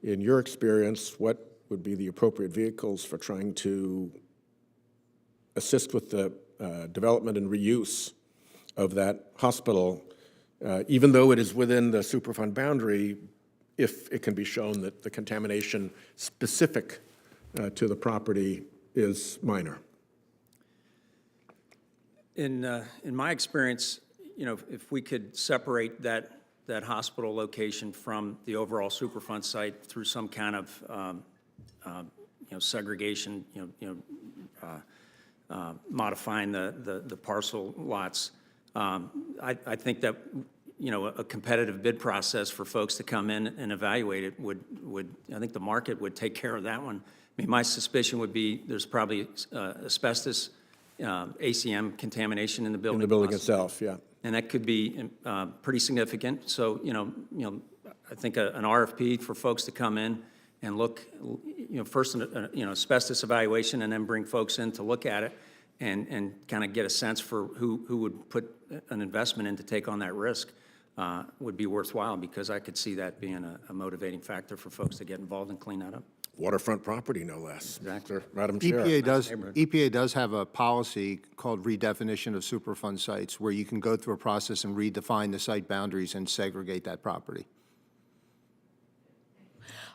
In your experience, what would be the appropriate vehicles for trying to assist with the development and reuse of that hospital, even though it is within the Superfund boundary, if it can be shown that the contamination specific to the property is minor? In my experience, you know, if we could separate that hospital location from the overall Superfund site through some kind of segregation, modifying the parcel lots, I think that a competitive bid process for folks to come in and evaluate it would I think the market would take care of that one. I mean, my suspicion would be there's probably asbestos, ACM contamination in the building. In the building itself, yeah. And that could be pretty significant. So, I think an RFP for folks to come in and look, first asbestos evaluation, and then bring folks in to look at it and kind of get a sense for who would put an investment in to take on that risk would be worthwhile, because I could see that being a motivating factor for folks to get involved and clean that up. Waterfront property, no less. Exactly. Madam Chair. EPA does have a policy called redefinition of Superfund sites, where you can go through a process and redefine the site boundaries and segregate that property.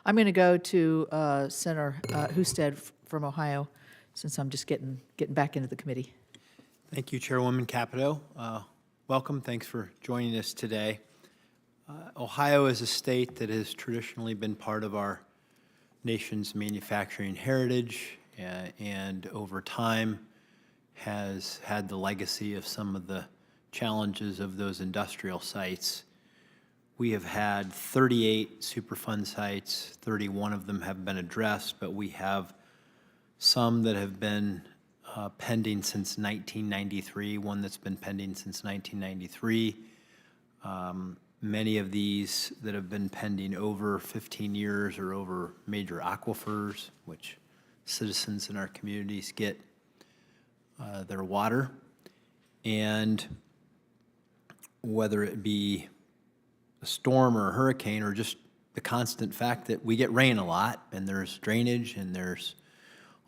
I'm going to go to Senator Husted from Ohio, since I'm just getting back into the committee. Thank you, Chairwoman Capito. Welcome. Thanks for joining us today. Ohio is a state that has traditionally been part of our nation's manufacturing heritage and over time has had the legacy of some of the challenges of those industrial sites. We have had 38 Superfund sites, 31 of them have been addressed, but we have some that have been pending since 1993, one that's been pending since 1993. Many of these that have been pending over 15 years or over major aquifers, which citizens in our communities get their water. And whether it be a storm or a hurricane or just the constant fact that we get rain a lot and there's drainage and there's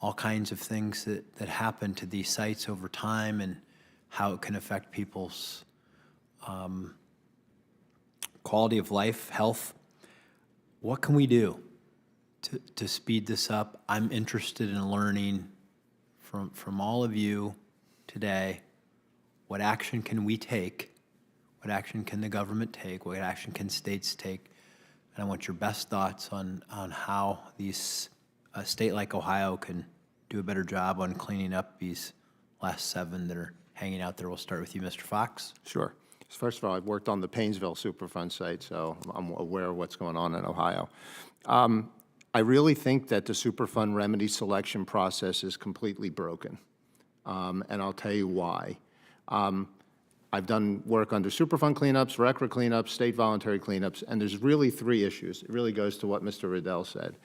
all kinds of things that happen to these sites over time and how it can affect people's quality of life, health. What can we do to speed this up? I'm interested in learning from all of you today, what action can we take? What action can the government take? What action can states take? And I want your best thoughts on how these a state like Ohio can do a better job on cleaning up these last 7 that are hanging out there. We'll start with you, Mr. Fox. Sure. First of all, I've worked on the Painesville Superfund site, so I'm aware of what's going on in Ohio. I really think that the Superfund remedy selection process is completely broken, and I'll tell you why. I've done work under Superfund cleanups, RCRA cleanups, state voluntary cleanups, and there's really 3 issues. It really goes to what Mr. Riddell said.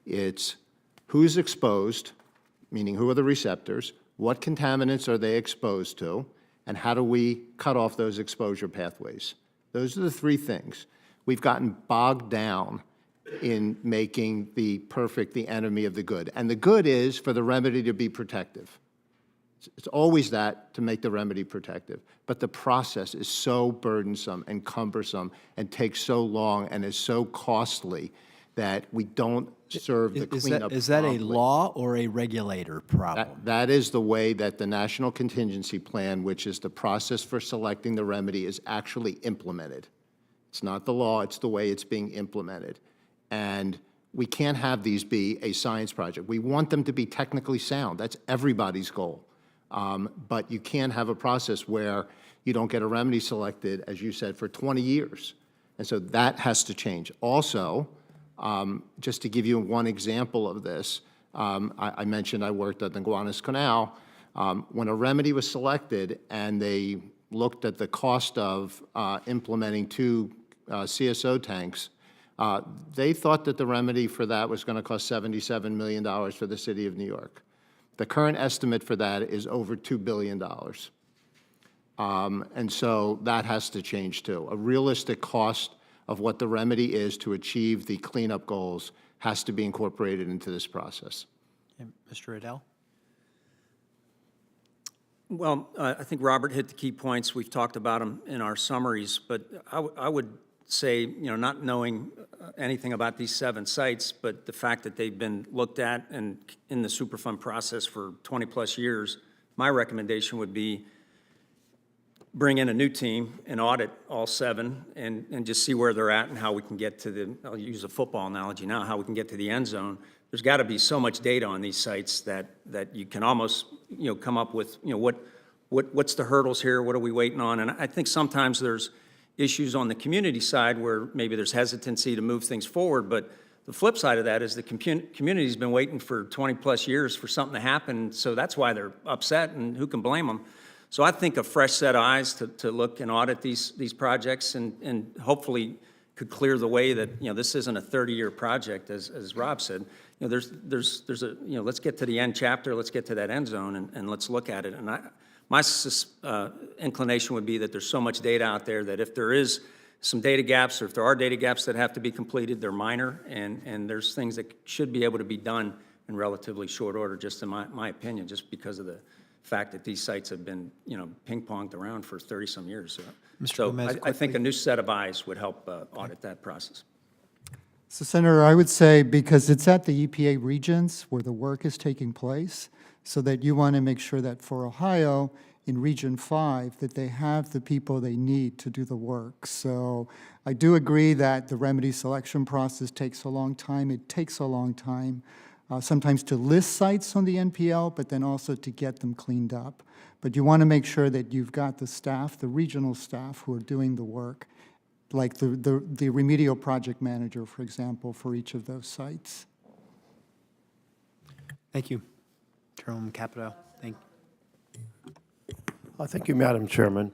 It's who's exposed, meaning who are the receptors, what contaminants are they exposed to, and how do we cut off those exposure pathways? Those are the 3 things. We've gotten bogged down in making the perfect the enemy of the good. And the good is for the remedy to be protective. It's always that, to make the remedy protective. But the process is so burdensome and cumbersome and takes so long and is so costly that we don't serve the cleanup Is that a promptly. law or a regulator problem? That is the way that the National Contingency Plan, which is the process for selecting the remedy, is actually implemented. It's not the law, it's the way it's being implemented. And we can't have these be a science project. We want them to be technically sound. That's everybody's goal. But you can't have a process where you don't get a remedy selected, as you said, for 20 years. And so that has to change. Also, just to give you one example of this, I mentioned I worked at the Gowanus Canal. When a remedy was selected and they looked at the cost of implementing 2 CSO tanks, they thought that the remedy for that was going to cost $77 million for the city of New York. The current estimate for that is over $2 billion. And so that has to change too. A realistic cost of what the remedy is to achieve the cleanup goals has to be incorporated into this process. And Mr. Riddell? Well, I think Robert hit the key points. We've talked about them in our summaries, but I would say, you know, not knowing anything about these 7 sites, but the fact that they've been looked at and in the Superfund process for 20-plus years, my recommendation would be bring in a new team and audit all 7 and just see where they're at and how we can get to the, I'll use a football analogy now, how we can get to the end zone. There's got to be so much data on these sites that you can almost, you know, come up with, you know, what's the hurdles here, what are we waiting on? And I think sometimes there's issues on the community side where maybe there's hesitancy to move things forward, but the flip side of that is the community's been waiting for 20-plus years for something to happen, so that's why they're upset, and who can blame them? So I think a fresh set of eyes to look and audit these projects and hopefully could clear the way that, you know, this isn't a 30-year project, as Rob said. You know, there's a, you know, let's get to the end chapter, let's get to that end zone, and let's look at it. And my inclination would be that there's so much data out there that if there is some data gaps, or if there are data gaps that have to be completed, they're minor, and there's things that should be able to be done in relatively short order, just in my opinion, just because of the fact that these sites have been, you know, ping-ponged around for 30-some years. So Gomez, I think a new set of eyes would help audit that process. So Senator, I would say because it's at the EPA regions where the work is taking place, so that you want to make sure that for Ohio, in Region 5 that they have the people they need to do the work. So I do agree that the remedy selection process takes a long time. It takes a long time sometimes to list sites on the NPL, but then also to get them cleaned up. But you want to make sure that you've got the staff, the regional staff who are doing the work, like the remedial project manager, for example, for each of those sites. Thank you. Chairwoman Capito, thank you. Thank you, Madam Chairman.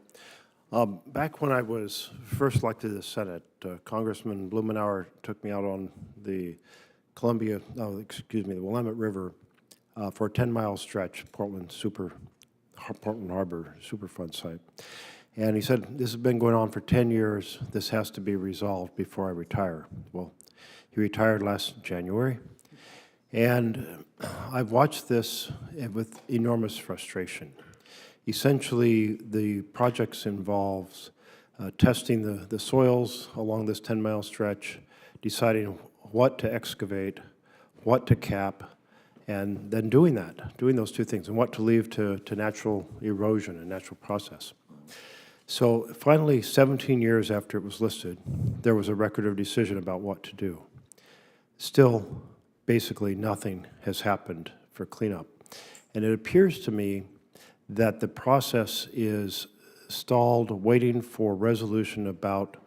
Back when I was first elected to the Senate, Congressman Blumenauer took me out on the the Willamette River for a 10-mile stretch, Portland Harbor Superfund site. And he said, this has been going on for 10 years. This has to be resolved before I retire. Well, he retired last January. And I've watched this with enormous frustration. Essentially, the projects involves testing the soils along this 10-mile stretch, deciding what to excavate, what to cap, and then doing those two things, and what to leave to natural erosion and natural process. So finally, 17 years after it was listed, there was a record of decision about what to do. Still, basically nothing has happened for cleanup. And it appears to me that the process is stalled, waiting for resolution about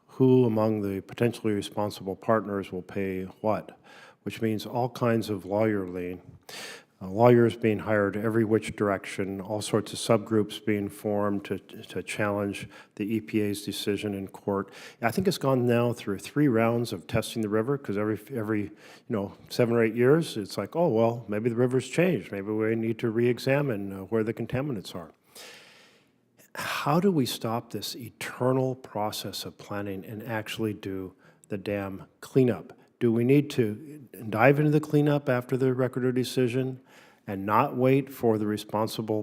who among the potentially responsible partners will pay what, which means all kinds of lawyers being hired every which direction, all sorts of subgroups being formed to challenge the EPA's decision in court. I think it's gone now through 3 rounds of testing the river, because every 7 or 8 years, it's like, oh, well, maybe the river's changed. Maybe we need to re-examine where the contaminants are. How do we stop this eternal process of planning and actually do the dam cleanup? Do we need to dive into the cleanup after the record of decision and not wait for the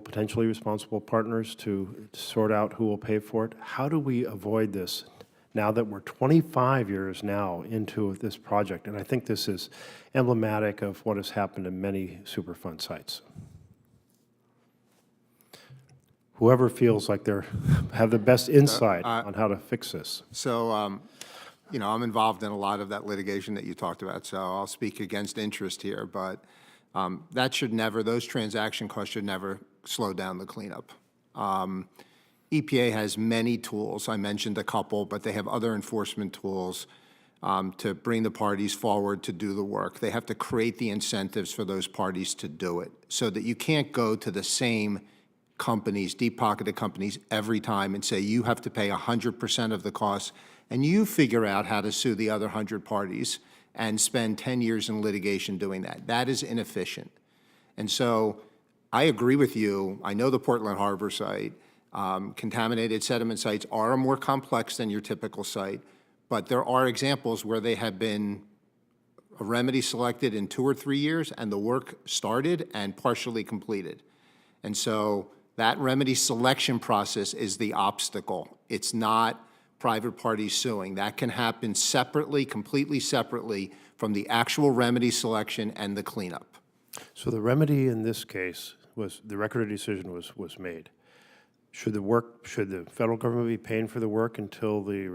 potentially responsible partners to sort out who will pay for it? How do we avoid this now that we're 25 years now into this project? And I think this is emblematic of what has happened in many Superfund sites. Whoever feels like they have the best insight on how to fix this. So, I'm involved in a lot of that litigation that you talked about, so I'll speak against interest here, but those transaction costs should never slow down the cleanup. EPA has many tools. I mentioned a couple, but they have other enforcement tools to bring the parties forward to do the work. They have to create the incentives for those parties to do it, so that you can't go to the same companies, deep-pocketed companies, every time and say you have to pay 100% of the costs, and you figure out how to sue the other 100 parties and spend 10 years in litigation doing that. That is inefficient. And so I agree with you. I know the Portland Harbor site. Contaminated sediment sites are more complex than your typical site, but there are examples where they have been a remedy selected in 2 or 3 years, and the work started and partially completed. And so that remedy selection process is the obstacle. It's not private parties suing. That can happen separately, completely separately from the actual remedy selection and the cleanup. So the remedy in this case was the record of decision was made. Should the federal government be paying for the work until the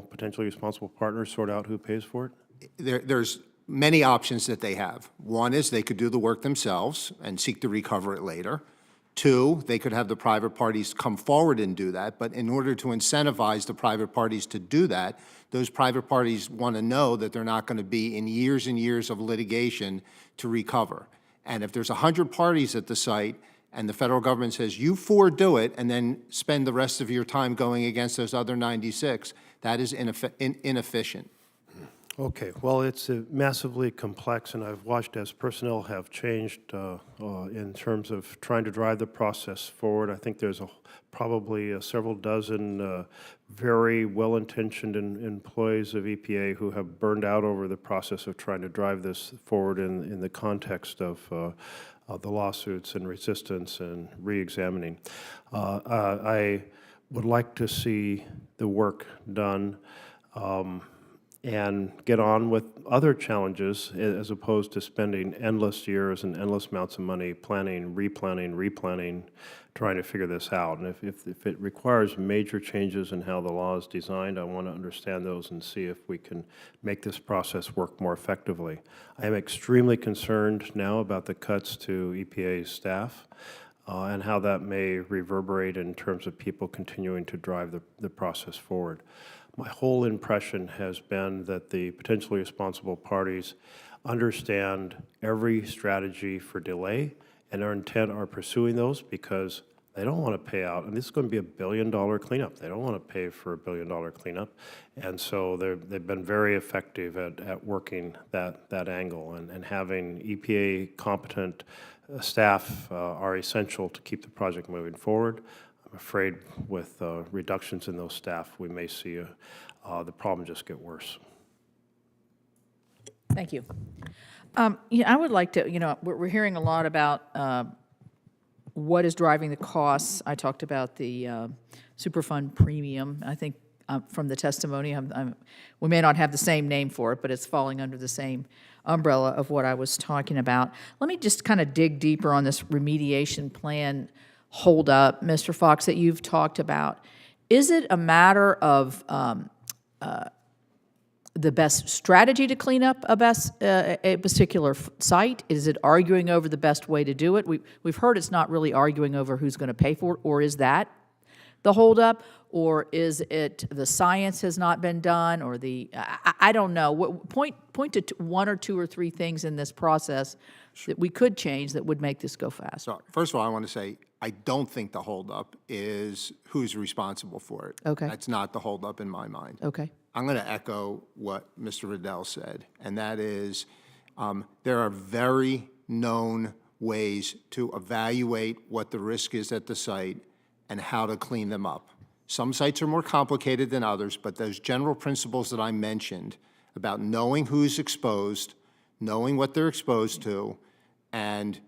potentially responsible partners sort out who pays for it? There's many options that they have. One is they could do the work themselves and seek to recover it later. 2, they could have the private parties come forward and do that, but in order to incentivize the private parties to do that, those private parties want to know that they're not going to be in years and years of litigation to recover. And if there's 100 parties at the site and the federal government says, you 4 do it, and then spend the rest of your time going against those other 96, that is inefficient. Okay, well, it's massively complex, and I've watched as personnel have changed in terms of trying to drive the process forward. I think there's probably several dozen very well-intentioned employees of EPA who have burned out over the process of trying to drive this forward in the context of the lawsuits and resistance and re-examining. I would like to see the work done and get on with other challenges as opposed to spending endless years and endless amounts of money planning, replanning, trying to figure this out. And if it requires major changes in how the law is designed, I want to understand those and see if we can make this process work more effectively. I am extremely concerned now about the cuts to EPA's staff and how that may reverberate in terms of people continuing to drive the process forward. My whole impression has been that the potentially responsible parties understand every strategy for delay and are intent on pursuing those because they don't want to pay out, and this is going to be $1 billion cleanup. They don't want to pay for $1 billion cleanup, and so they've been very effective at working that angle, and having EPA competent staff are essential to keep the project moving forward. I'm afraid with reductions in those staff, we may see the problem just get worse. Thank you. I would like to, we're hearing a lot about what is driving the costs. I talked about the Superfund premium. I think from the testimony, we may not have the same name for it, but it's falling under the same umbrella of what I was talking about. Let me just kind of dig deeper on this remediation plan holdup, Mr. Fox, that you've talked about. Is it a matter of the best strategy to clean up a particular site? Is it arguing over the best way to do it? We've heard it's not really arguing over who's going to pay for it, or is that the holdup? Or is it the science has not been done, or I don't know. Point to one or two or three things in this process that we could change that would make this go faster. So first of all, I want to say I don't think the holdup is who's responsible for it. Okay. That's not the holdup in my mind. Okay. I'm going to echo what Mr. Riddell said, and that is there are very known ways to evaluate what the risk is at the site and how to clean them up. Some sites are more complicated than others, but those general principles that I mentioned about knowing who's exposed, knowing what they're exposed to, and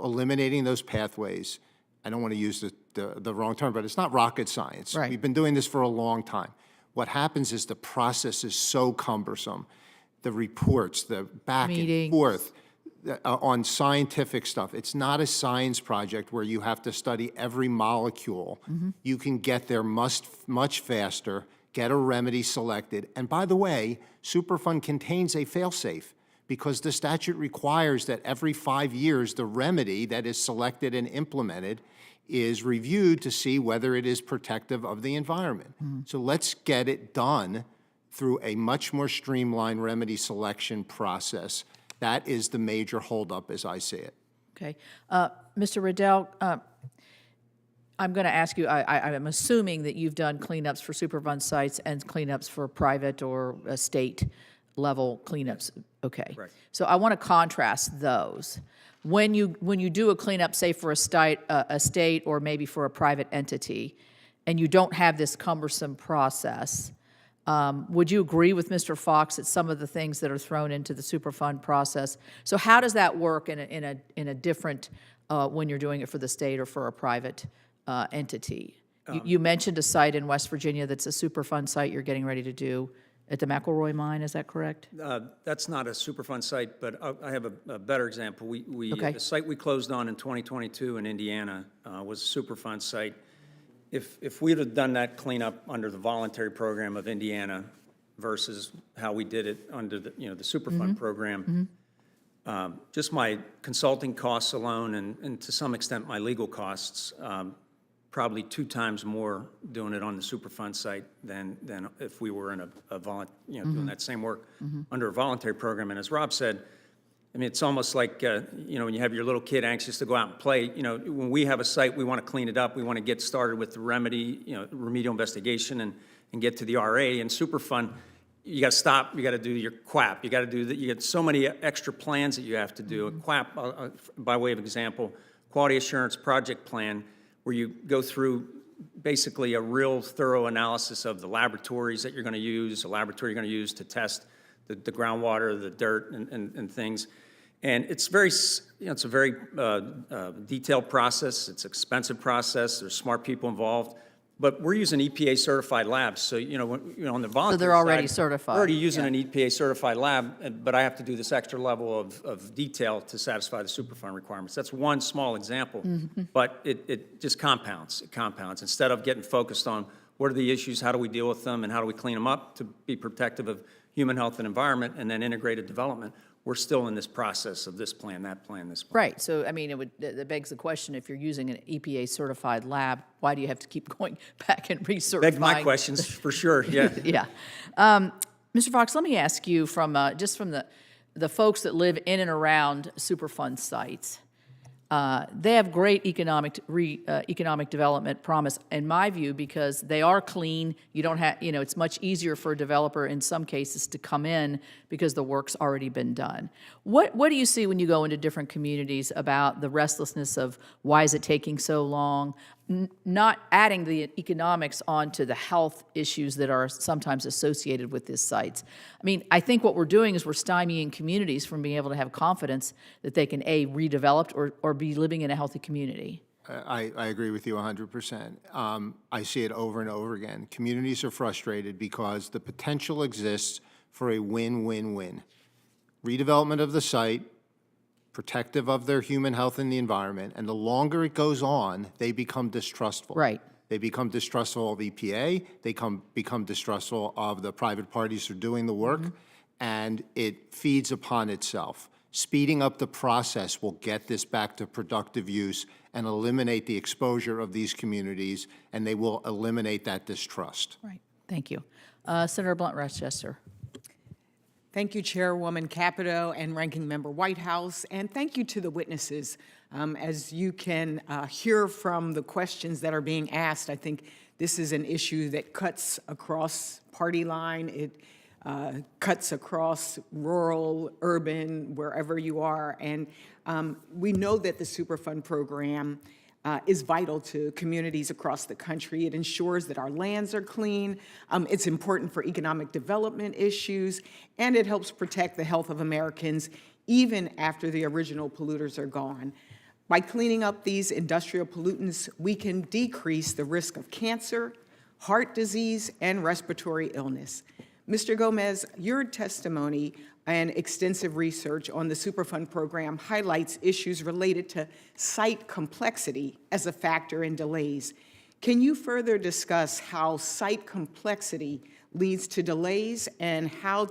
eliminating those pathways, I don't want to use the wrong term, but it's not rocket science. Right. We've been doing this for a long time. What happens is the process is so cumbersome. The reports, the back Meetings. and forth on scientific stuff. It's not a science project where you have to study every molecule. You can get there much faster, get a remedy selected. And by the way, Superfund contains a fail-safe because the statute requires that every 5 years the remedy that is selected and implemented is reviewed to see whether it is protective of the environment. So let's get it done through a much more streamlined remedy selection process. That is the major holdup as I see it. Okay. Mr. Riddell, I'm going to ask you, I'm assuming that you've done cleanups for Superfund sites and cleanups for private or state level cleanups. Okay. Right. So I want to contrast those. When you do a cleanup, say for a state or maybe for a private entity, and you don't have this cumbersome process, would you agree with Mr. Fox that some of the things that are thrown into the Superfund process? So how does that work in a different when you're doing it for the state or for a private entity? You mentioned a site in West Virginia that's a Superfund site you're getting ready to do at the McElroy mine. Is that correct? That's not a Superfund site, but I have a better example. Okay. The site we closed on in 2022 in Indiana was a Superfund site. If we'd have done that cleanup under the voluntary program of Indiana versus how we did it under the Superfund program, just my consulting costs alone and to some extent my legal costs, probably 2 times more doing it on the Superfund site than if we were in doing that same work under a voluntary program. And as Rob said, I mean, it's almost like, when you have your little kid anxious to go out and play, when we have a site, we want to clean it up. We want to get started with the remedial investigation and get to the RA. And Superfund, you got to stop. You got to do your QAP. You got to do that. You get so many extra plans that you have to do. A QAP, by way of example, Quality Assurance Project Plan, where you go through basically a real thorough analysis of the laboratories that you're going to use, the laboratory you're going to use to test the groundwater, the dirt, and things. And it's it's a very detailed process. It's an expensive process. There's smart people involved. But we're using EPA certified labs, so, on the volunteer they're already side, certified, we're already using yeah. an EPA certified lab, but I have to do this extra level of detail to satisfy the Superfund requirements. That's one small example, but it just compounds. It compounds. Instead of getting focused on what are the issues, how do we deal with them, and how do we clean them up to be protective of human health and environment, and then integrated development, we're still in this process of this plan, that plan, this plan. Right, so, I mean, it begs the question, if you're using an EPA-certified lab, why do you have to keep going back and recertifying? Beg my questions, for sure, yeah. Yeah. Mr. Fox, let me ask you from, just from the folks that live in and around Superfund sites. They have great economic development promise, in my view, because they are clean. You don't have, it's much easier for a developer in some cases to come in because the work's already been done. What do you see when you go into different communities about the restlessness of why is it taking so long? Not adding the economics onto the health issues that are sometimes associated with these sites. I mean, I think what we're doing is we're stymieing communities from being able to have confidence that they can, A, redevelop or be living in a healthy community. I agree with you 100%. I see it over and over again. Communities are frustrated because the potential exists for a win-win-win. Redevelopment of the site, protective of their human health and the environment, and the longer it goes on, they become distrustful. Right. They become distrustful of EPA, they become distrustful of the private parties who are doing the work, and it feeds upon itself. Speeding up the process will get this back to productive use and eliminate the exposure of these communities, and they will eliminate that distrust. Right, thank you. Senator Blunt-Rochester. Thank you, Chairwoman Capito and Ranking Member Whitehouse, and thank you to the witnesses. As you can hear from the questions that are being asked, I think this is an issue that cuts across party line. It cuts across rural, urban, wherever you are, and we know that the Superfund program is vital to communities across the country. It ensures that our lands are clean. It's important for economic development issues, and it helps protect the health of Americans even after the original polluters are gone. By cleaning up these industrial pollutants, we can decrease the risk of cancer, heart disease, and respiratory illness. Mr. Gomez, your testimony and extensive research on the Superfund program highlights issues related to site complexity as a factor in delays. Can you further discuss how site complexity leads to delays and how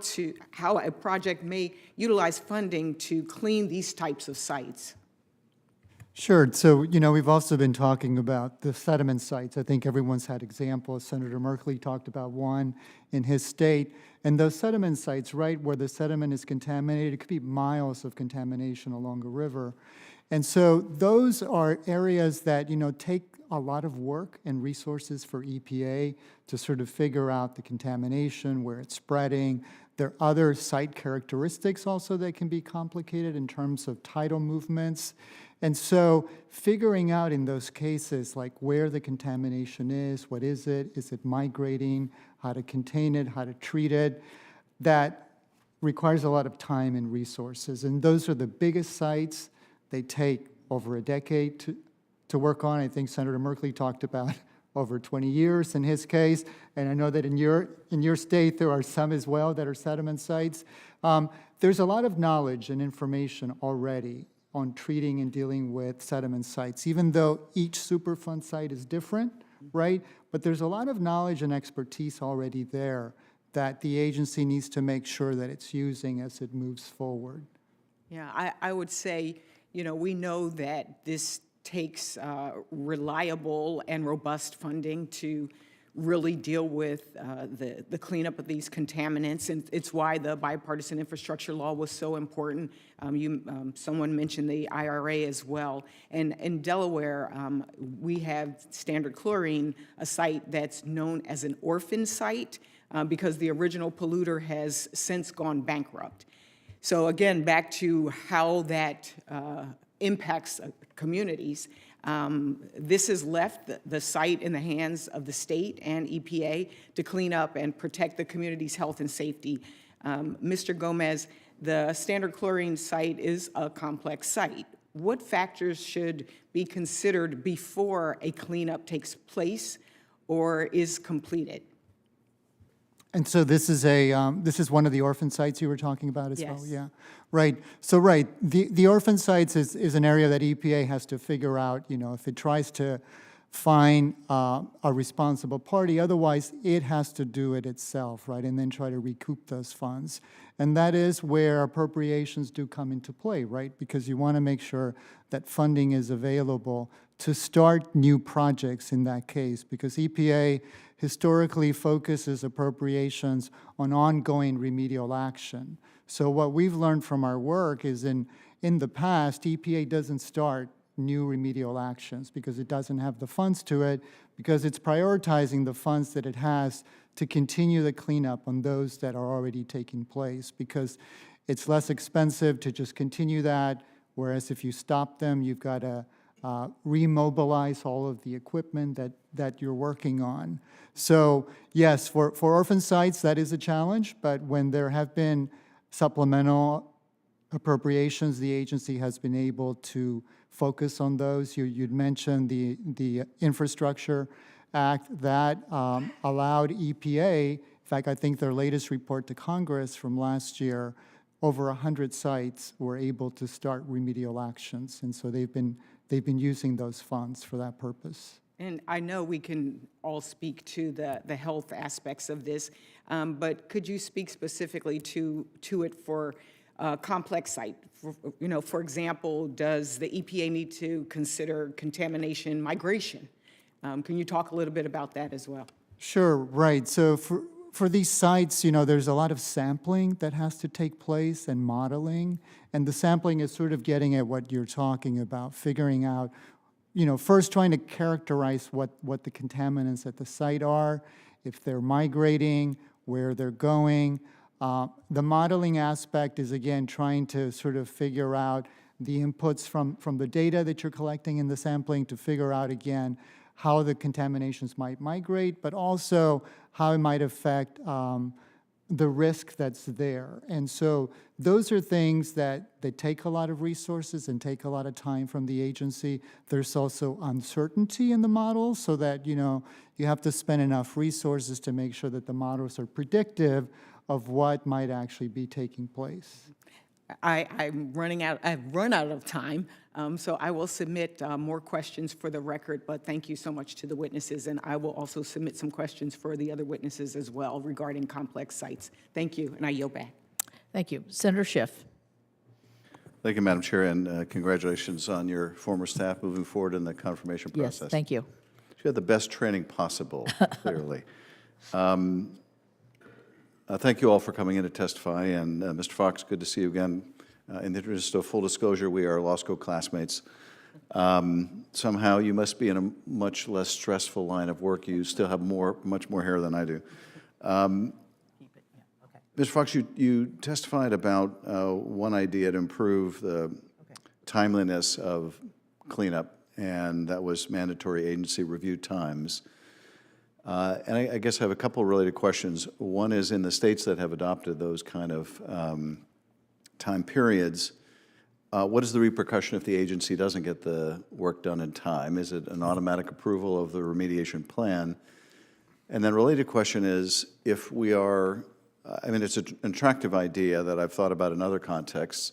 a project may utilize funding to clean these types of sites? Sure. So, we've also been talking about the sediment sites. I think everyone's had examples. Senator Merkley talked about one in his state. And those sediment sites, right, where the sediment is contaminated, it could be miles of contamination along a river. And so those are areas that, take a lot of work and resources for EPA to sort of figure out the contamination, where it's spreading. There are other site characteristics also that can be complicated in terms of tidal movements. And so figuring out in those cases, like where the contamination is it migrating, how to contain it, how to treat it, that requires a lot of time and resources. And those are the biggest sites. They take over a decade to work on. I think Senator Merkley talked about over 20 years in his case. And I know that in your state, there are some as well that are sediment sites. There's a lot of knowledge and information already on treating and dealing with sediment sites, even though each Superfund site is different, right? But there's a lot of knowledge and expertise already there that the agency needs to make sure that it's using as it moves forward. Yeah, I would say, we know that this takes reliable and robust funding to really deal with the cleanup of these contaminants, and it's why the bipartisan infrastructure law was so important. Someone mentioned the IRA as well, and in Delaware, we have Standard Chlorine, a site that's known as an orphan site because the original polluter has since gone bankrupt. So again, back to how that impacts communities. This has left the site in the hands of the state and EPA to clean up and protect the community's health and safety. Mr. Gomez, the Standard Chlorine site is a complex site. What factors should be considered before a cleanup takes place, or is completed? And so this is this is one of the orphan sites you were talking about as well? Yes. Yeah, right. So, right, the orphan sites is an area that EPA has to figure out, if it tries to find a responsible party. Otherwise, it has to do it itself, right, and then try to recoup those funds. And that is where appropriations do come into play, right, because you want to make sure that funding is available to start new projects in that case, because EPA historically focuses appropriations on ongoing remedial action. So what we've learned from our work is in the past, EPA doesn't start new remedial actions because it doesn't have the funds to it, because it's prioritizing the funds that it has to continue the cleanup on those that are already taking place, because it's less expensive to just continue that, whereas if you stop them, you've got to remobilize all of the equipment that you're working on. So yes, for orphan sites, that is a challenge, but when there have been supplemental appropriations, the agency has been able to focus on those. You'd mentioned the Infrastructure Act that allowed EPA, in fact, I think their latest report to Congress from last year, over 100 sites were able to start remedial actions, and so they've been using those funds for that purpose. And I know we can all speak to the health aspects of this, but could you speak specifically to it for complex site? For example, does the EPA need to consider contamination migration? Can you talk a little bit about that as well? Sure, right. So for these sites, there's a lot of sampling that has to take place and modeling, and the sampling is sort of getting at what you're talking about, figuring out, first trying to characterize what the contaminants at the site are, if they're migrating, where they're going. The modeling aspect is, again, trying to sort of figure out the inputs from the data that you're collecting in the sampling to figure out, again, how the contaminations might migrate, but also how it might affect the risk that's there. And so those are things that take a lot of resources and take a lot of time from the agency. There's also uncertainty in the models, so that, you have to spend enough resources to make sure that the models are predictive of what might actually be taking place. I've run out of time, so I will submit more questions for the record, but thank you so much to the witnesses, and I will also submit some questions for the other witnesses as well regarding complex sites. Thank you, and I yield back. Thank you. Senator Schiff. Thank you, Madam Chair, and congratulations on your former staff moving forward in the confirmation process. Yes, thank you. You had the best training possible, clearly. Thank you all for coming in to testify, and Mr. Fox, good to see you again. In the interest of full disclosure, we are law school classmates. Somehow you must be in a much less stressful line of work. You still have much more hair than I do. Mr. Fox, you testified about one idea to improve the timeliness of cleanup, and that was mandatory agency review times. And I guess I have a couple of related questions. One is, in the states that have adopted those kind of time periods, what is the repercussion if the agency doesn't get the work done in time? Is it an automatic approval of the remediation plan? And then related question is, if we are, it's an attractive idea that I've thought about in other contexts,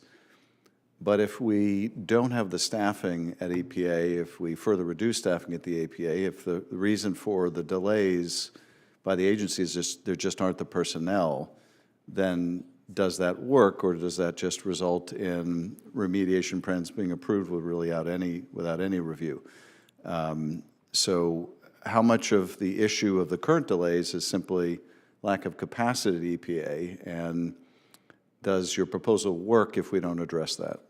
but if we don't have the staffing at EPA, if we further reduce staffing at the EPA, if the reason for the delays by the agency is just there just aren't the personnel, then does that work, or does that just result in remediation plans being approved without any review? So how much of the issue of the current delays is simply lack of capacity at EPA, and does your proposal work if we don't address that?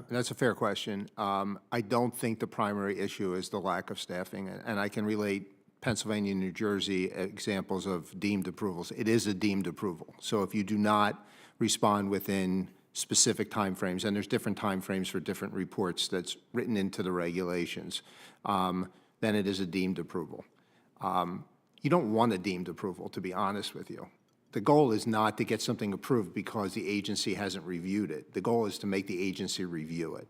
That's a fair question. I don't think the primary issue is the lack of staffing, and I can relate Pennsylvania and New Jersey examples of deemed approvals. It is a deemed approval. So if you do not respond within specific timeframes, and there's different timeframes for different reports that's written into the regulations, then it is a deemed approval. You don't want a deemed approval, to be honest with you. The goal is not to get something approved because the agency hasn't reviewed it. The goal is to make the agency review it.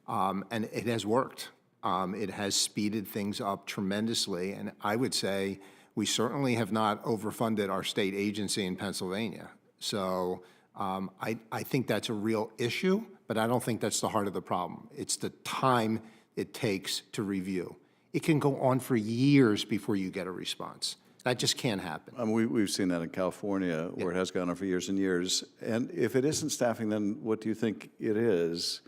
And it has worked. It has speeded things up tremendously, and I would say we certainly have not overfunded our state agency in Pennsylvania. So I think that's a real issue, but I don't think that's the heart of the problem. It's the time it takes to review. It can go on for years before you get a response. That just can't happen. We've seen that in California, where it has gone on for years and years. And if it isn't staffing, then what do you think it is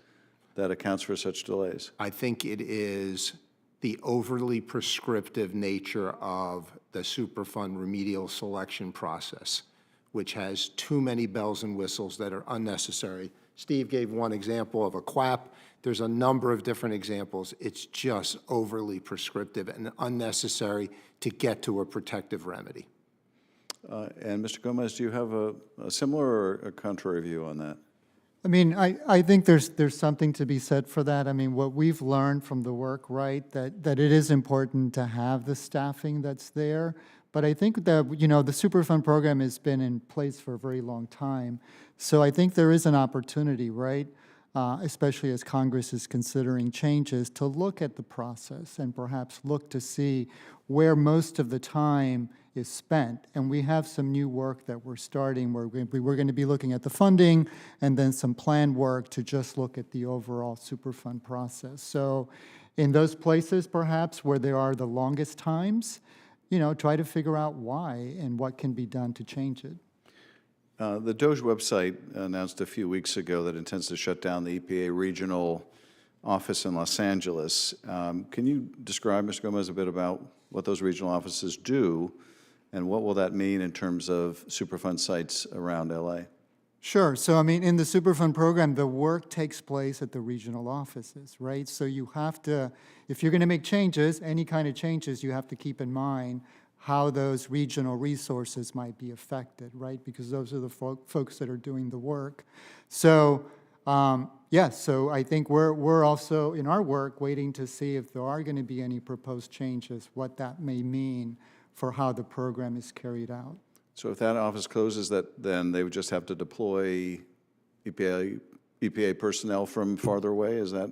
that accounts for such delays? I think it is the overly prescriptive nature of the Superfund remedial selection process, which has too many bells and whistles that are unnecessary. Steve gave one example of a QAP. There's a number of different examples. It's just overly prescriptive and unnecessary to get to a protective remedy. And Mr. Gomez, do you have a similar or a contrary view on that? I mean, I think there's something to be said for that. I mean, what we've learned from the work, right, that it is important to have the staffing that's there. But I think that, you know, the Superfund program has been in place for a very long time. So I think there is an opportunity, right, especially as Congress is considering changes, to look at the process and perhaps look to see where most of the time is spent. And we have some new work that we're starting where we're going to be looking at the funding and then some planned work to just look at the overall Superfund process. So in those places, perhaps, where there are the longest times, you know, try to figure out why and what can be done to change it. The DOJ website announced a few weeks ago that it intends to shut down the EPA regional office in Los Angeles. Can you describe, Mr. Gomez, a bit about what those regional offices do, and what will that mean in terms of Superfund sites around LA? Sure. So, I mean, in the Superfund program, the work takes place at the regional offices, right? So you have to, if you're going to make changes, any kind of changes, you have to keep in mind how those regional resources might be affected, right? Because those are the folks that are doing the work. So, yes, so I think we're also, in our work, waiting to see if there are going to be any proposed changes, what that may mean for how the program is carried out. So if that office closes, then they would just have to deploy EPA personnel from farther away? Is that?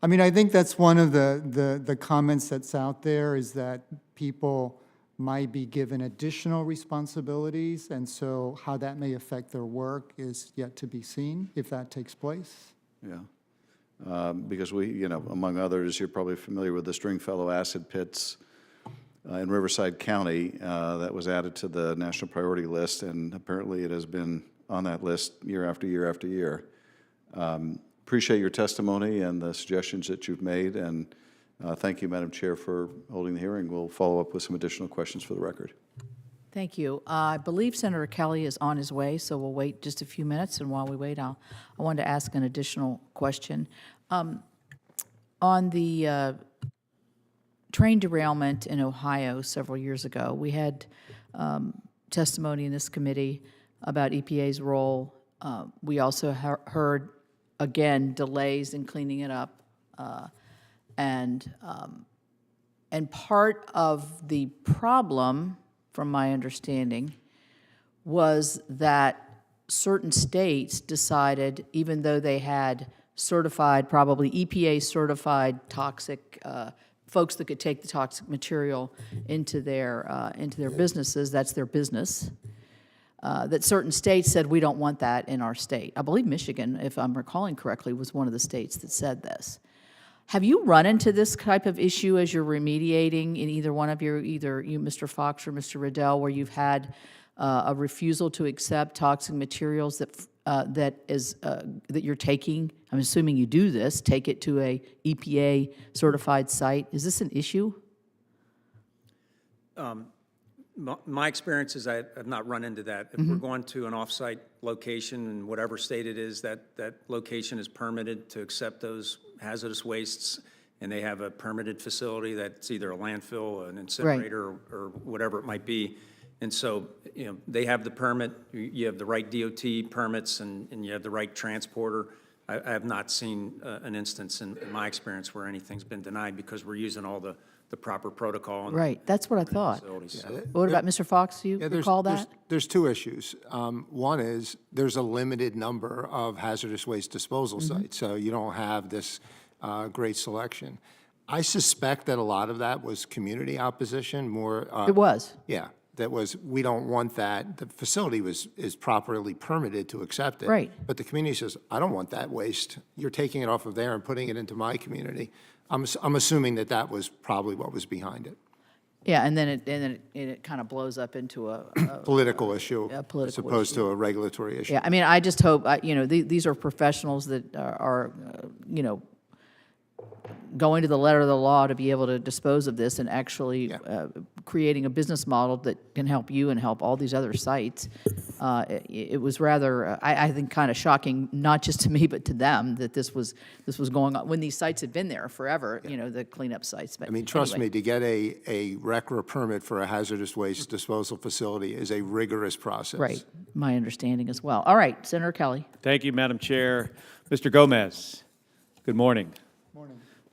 I mean, I think that's one of the comments that's out there, is that people might be given additional responsibilities, and so how that may affect their work is yet to be seen, if that takes place. Yeah. Because we, you know, among others, you're probably familiar with the Stringfellow acid pits in Riverside County that was added to the national priority list, and apparently it has been on that list year after year after year. Appreciate your testimony and the suggestions that you've made, and thank you, Madam Chair, for holding the hearing. We'll follow up with some additional questions for the record. Thank you. I believe Senator Kelly is on his way, so we'll wait just a few minutes, and while we wait, I wanted to ask an additional question. On the train derailment in Ohio several years ago, we had testimony in this committee about EPA's role. We also heard, again, delays in cleaning it up. And part of the problem, from my understanding, was that certain states decided, even though they had certified, probably EPA-certified toxic folks that could take the toxic material into their businesses, that's their business, that certain states said, we don't want that in our state. I believe Michigan, if I'm recalling correctly, was one of the states that said this. Have you run into this type of issue as you're remediating in either one of either you, Mr. Fox, or Mr. Riddell, where you've had a refusal to accept toxic materials that you're taking? I'm assuming you do this, take it to a EPA certified site. Is this an issue? My experience is I've not run into that. If we're going to an off-site location, in whatever state it is, that location is permitted to accept those hazardous wastes, and they have a permitted facility that's either a landfill, an incinerator, or whatever it might be. And so, you know, they have the permit, you have the right DOT permits, and you have the right transporter. I have not seen an instance in my experience where anything's been denied because we're using all the proper protocol. Right, that's what I thought. What about Mr. Fox? Do you recall that? There's two issues. One is there's a limited number of hazardous waste disposal sites, so you don't have this great selection. I suspect that a lot of that was community opposition, more. It was. Yeah, that was, we don't want that. The facility is properly permitted to accept it. Right. But the community says, I don't want that waste. You're taking it off of there and putting it into my community. I'm assuming that that was probably what was behind it. Yeah, and then it kind of blows up into a Political issue a political as opposed to a regulatory issue. yeah, I mean, I just hope, these are professionals that are going to the letter of the law to be able to dispose of this and actually creating a business model that can help you and help all these other sites. It was rather, I think, kind of shocking, not just to me, but to them, that this was going on, when these sites had been there forever, the cleanup sites. But I mean, trust anyway. me, to get a RCRA permit for a hazardous waste disposal facility is a rigorous process. Right, my understanding as well. All right, Senator Kelly. Thank you, Madam Chair. Mr. Gomez, good morning.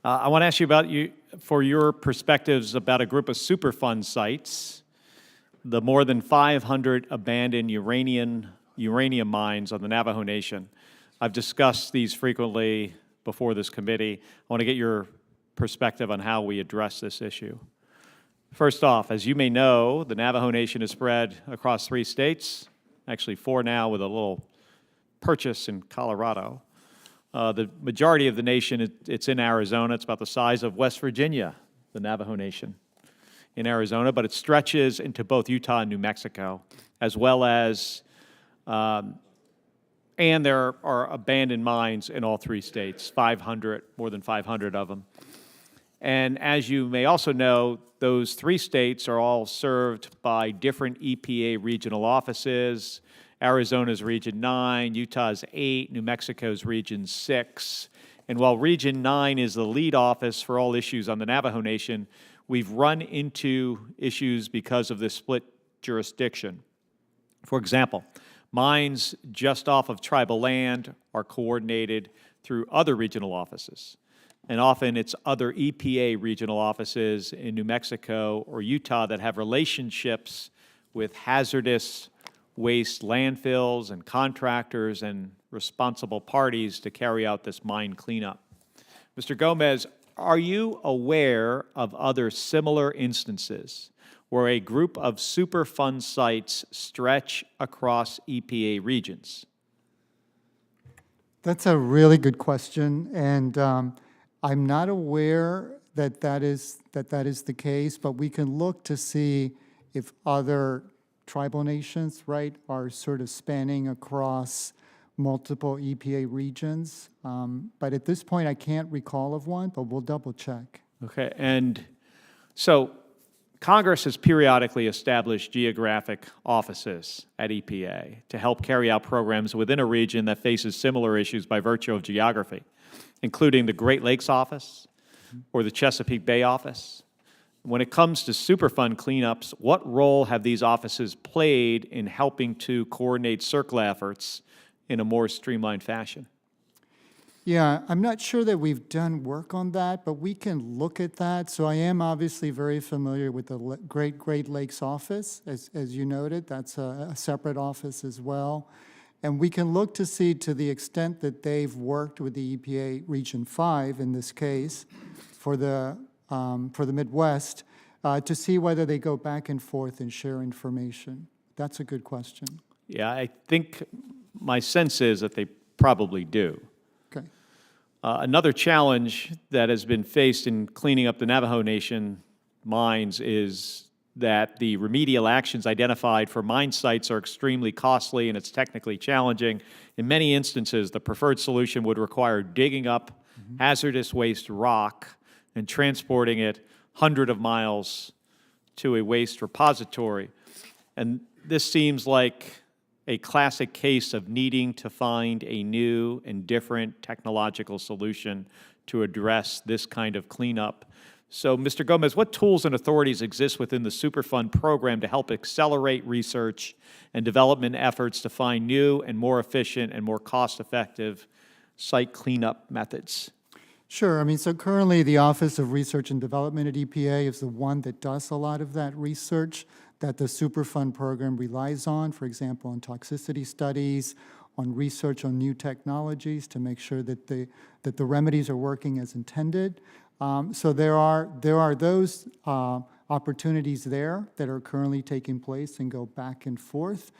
I want to ask you for your perspectives about a group of Superfund sites, the more than 500 abandoned uranium mines on the Navajo Nation. I've discussed these frequently before this committee. I want to get your perspective on how we address this issue. First off, as you may know, the Navajo Nation is spread across 3 states, actually 4 now with a little purchase in Colorado. The majority of the nation, it's in Arizona. It's about the size of West Virginia, the Navajo Nation in Arizona, but it stretches into both Utah and New Mexico, as well as, and there are abandoned mines in all 3 states, 500, more than 500 of them. And as you may also know, those 3 states are all served by different EPA regional offices. Arizona's Region 9, Utah's 8, New Mexico's Region 6. And while Region 9 is the lead office for all issues on the Navajo Nation, we've run into issues because of this split jurisdiction. For example, mines just off of tribal land are coordinated through other regional offices. And often it's other EPA regional offices in New Mexico or Utah that have relationships with hazardous waste landfills and contractors and responsible parties to carry out this mine cleanup. Mr. Gomez, are you aware of other similar instances where a group of Superfund sites stretch across EPA regions? That's a really good question, and I'm not aware that that is the case, but we can look to see if other tribal nations, right, are sort of spanning across multiple EPA regions. But at this point, I can't recall of one, but we'll double check. Okay, and so Congress has periodically established geographic offices at EPA to help carry out programs within a region that faces similar issues by virtue of geography, including the Great Lakes Office or the Chesapeake Bay Office. When it comes to Superfund cleanups, what role have these offices played in helping to coordinate CERCLA efforts in a more streamlined fashion? Yeah, I'm not sure that we've done work on that, but we can look at that. So I am obviously very familiar with the Great Lakes office, as you noted. That's a separate office as well. And we can look to see, to the extent that they've worked with the EPA Region 5, in this case, for the Midwest, to see whether they go back and forth and share information. That's a good question. Yeah, I think my sense is that they probably do. Okay. Another challenge that has been faced in cleaning up the Navajo Nation mines is that the remedial actions identified for mine sites are extremely costly and it's technically challenging. In many instances, the preferred solution would require digging up hazardous waste rock and transporting it hundreds of miles to a waste repository. And this seems like a classic case of needing to find a new and different technological solution to address this kind of cleanup. So, Mr. Gomez, what tools and authorities exist within the Superfund program to help accelerate research and development efforts to find new and more efficient and more cost-effective site cleanup methods? Sure. I mean, so currently the Office of Research and Development at EPA is the one that does a lot of that research that the Superfund program relies on, for example, on toxicity studies, on research on new technologies to make sure that the remedies are working as intended. So there are those opportunities there that are currently taking place and go back and forth.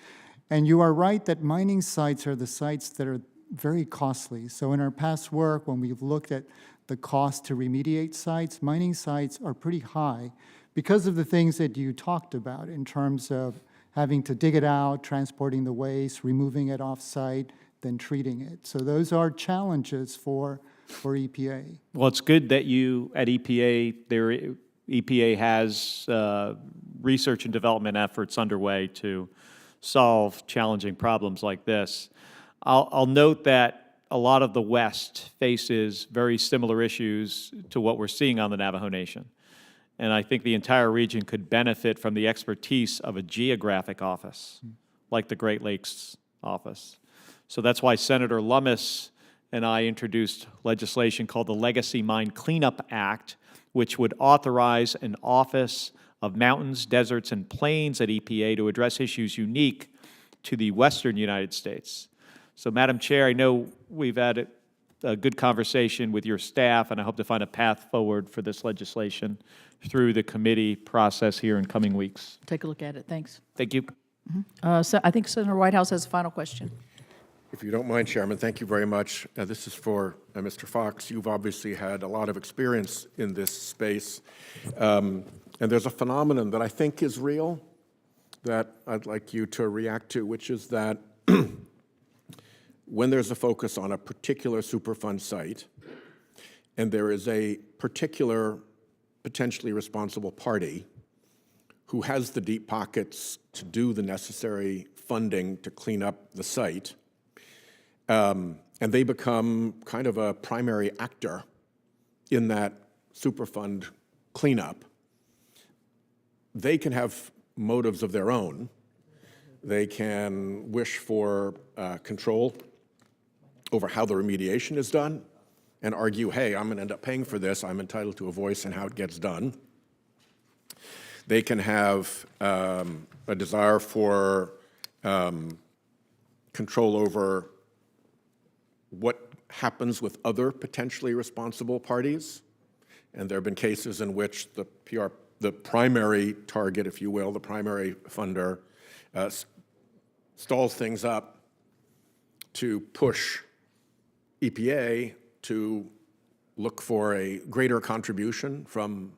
And you are right that mining sites are the sites that are very costly. So in our past work, when we've looked at the cost to remediate sites, mining sites are pretty high because of the things that you talked about in terms of having to dig it out, transporting the waste, removing it off-site, then treating it. So those are challenges for EPA. Well, it's good that you, at EPA has research and development efforts underway to solve challenging problems like this. I'll note that a lot of the West faces very similar issues to what we're seeing on the Navajo Nation. And I think the entire region could benefit from the expertise of a geographic office, like the Great Lakes office. So that's why Senator Lummis and I introduced legislation called the Legacy Mine Cleanup Act, which would authorize an Office of Mountains, Deserts, and Plains at EPA to address issues unique to the western United States. So, Madam Chair, I know we've had a good conversation with your staff, and I hope to find a path forward for this legislation through the committee process here in coming weeks. Take a look at it. Thanks. Thank you. So I think Senator Whitehouse has a final question. If you don't mind, Chairman, thank you very much. This is for Mr. Fox. You've obviously had a lot of experience in this space, and there's a phenomenon that I think is real that I'd like you to react to, which is that when there's a focus on a particular Superfund site, and there is a particular potentially responsible party who has the deep pockets to do the necessary funding to clean up the site, and they become kind of a primary actor in that Superfund cleanup, they can have motives of their own. They can wish for control over how the remediation is done and argue, hey, I'm going to end up paying for this. I'm entitled to a voice in how it gets done. They can have a desire for control over what happens with other potentially responsible parties. And there have been cases in which the primary target, if you will, the primary funder, stalls things up to push EPA to look for a greater contribution from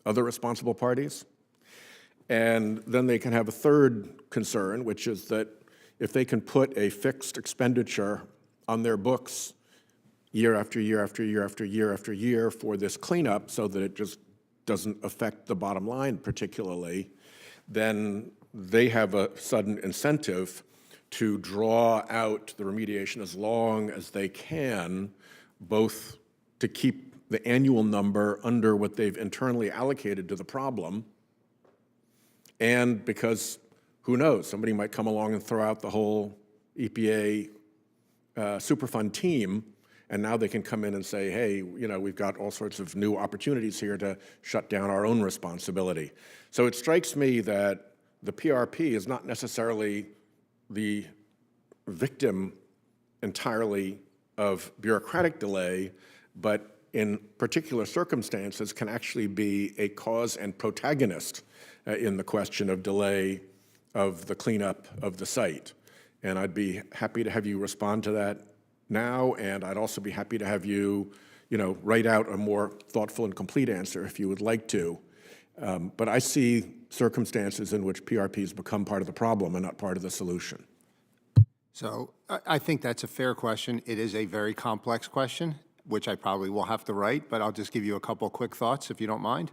other responsible parties. And then they can have a third concern, which is that if they can put a fixed expenditure on their books year after year after year after year after year for this cleanup so that it just doesn't affect the bottom line particularly, then they have a sudden incentive to draw out the remediation as long as they can, both to keep the annual number under what they've internally allocated to the problem, and because, who knows, somebody might come along and throw out the whole EPA Superfund team, and now they can come in and say, hey, you know, we've got all sorts of new opportunities here to shut down our own responsibility. So it strikes me that the PRP is not necessarily the victim entirely of bureaucratic delay, but in particular circumstances can actually be a cause and protagonist in the question of delay of the cleanup of the site. And I'd be happy to have you respond to that now, and I'd also be happy to have you, write out a more thoughtful and complete answer if you would like to. But I see circumstances in which PRPs become part of the problem and not part of the solution. So I think that's a fair question. It is a very complex question, which I probably will have to write, but I'll just give you a couple quick thoughts if you don't mind.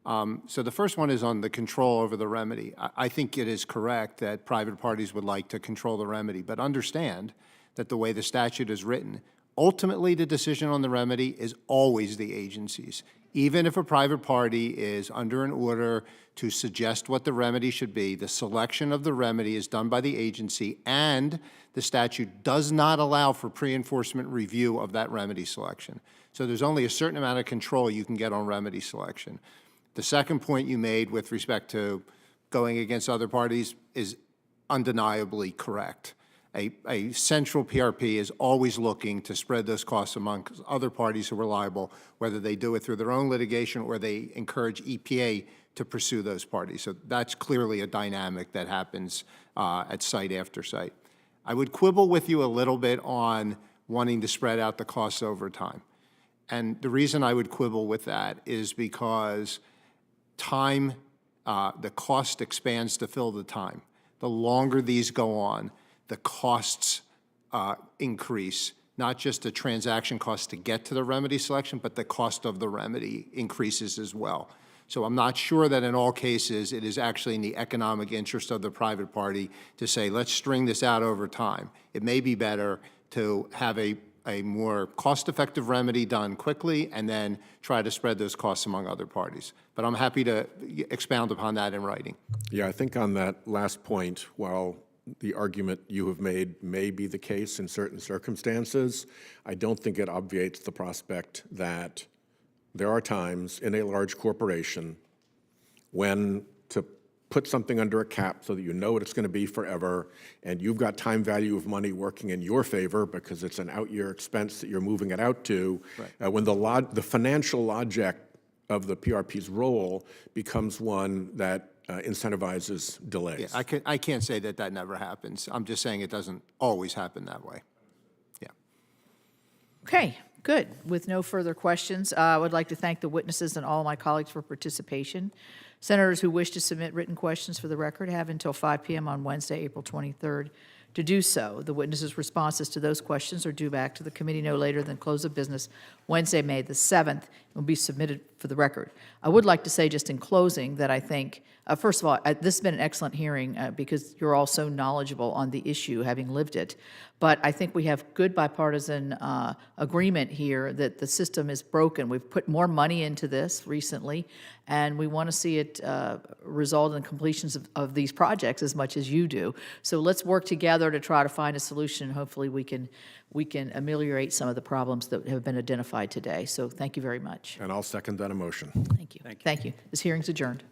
So the first one is on the control over the remedy. I think it is correct that private parties would like to control the remedy, but understand that the way the statute is written, ultimately the decision on the remedy is always the agency's. Even if a private party is under an order to suggest what the remedy should be, the selection of the remedy is done by the agency, and the statute does not allow for pre-enforcement review of that remedy selection. So there's only a certain amount of control you can get on remedy selection. The second point you made with respect to going against other parties is undeniably correct. A central PRP is always looking to spread those costs among other parties who are liable, whether they do it through their own litigation or they encourage EPA to pursue those parties. So that's clearly a dynamic that happens at site after site. I would quibble with you a little bit on wanting to spread out the costs over time. And the reason I would quibble with that is because time, the cost expands to fill the time. The longer these go on, the costs increase, not just the transaction cost to get to the remedy selection, but the cost of the remedy increases as well. So I'm not sure that in all cases it is actually in the economic interest of the private party to say, let's string this out over time. It may be better to have a more cost-effective remedy done quickly and then try to spread those costs among other parties. But I'm happy to expound upon that in writing. Yeah, I think on that last point, while the argument you have made may be the case in certain circumstances, I don't think it obviates the prospect that there are times in a large corporation when to put something under a cap so that you know what it's going to be forever, and you've got time value of money working in your favor because it's an out-year expense that you're moving it out to, when the financial logic of the PRP's role becomes one that incentivizes delays. Yeah, I can't say that that never happens. I'm just saying it doesn't always happen that way. Yeah. Okay, good. With no further questions, I would like to thank the witnesses and all my colleagues for participation. Senators who wish to submit written questions for the record have until 5 p.m. on Wednesday, April 23rd to do so. The witnesses' responses to those questions are due back to the committee no later than close of business Wednesday, May the 7th, and will be submitted for the record. I would like to say just in closing that I think, first of all, this has been an excellent hearing because you're all so knowledgeable on the issue, having lived it. But I think we have good bipartisan agreement here that the system is broken. We've put more money into this recently, and we want to see it result in completions of these projects as much as you do. So let's work together to try to find a solution. Hopefully we can ameliorate some of the problems that have been identified today. So thank you very much. And I'll second that motion. Thank you. Thank you. This hearing's adjourned.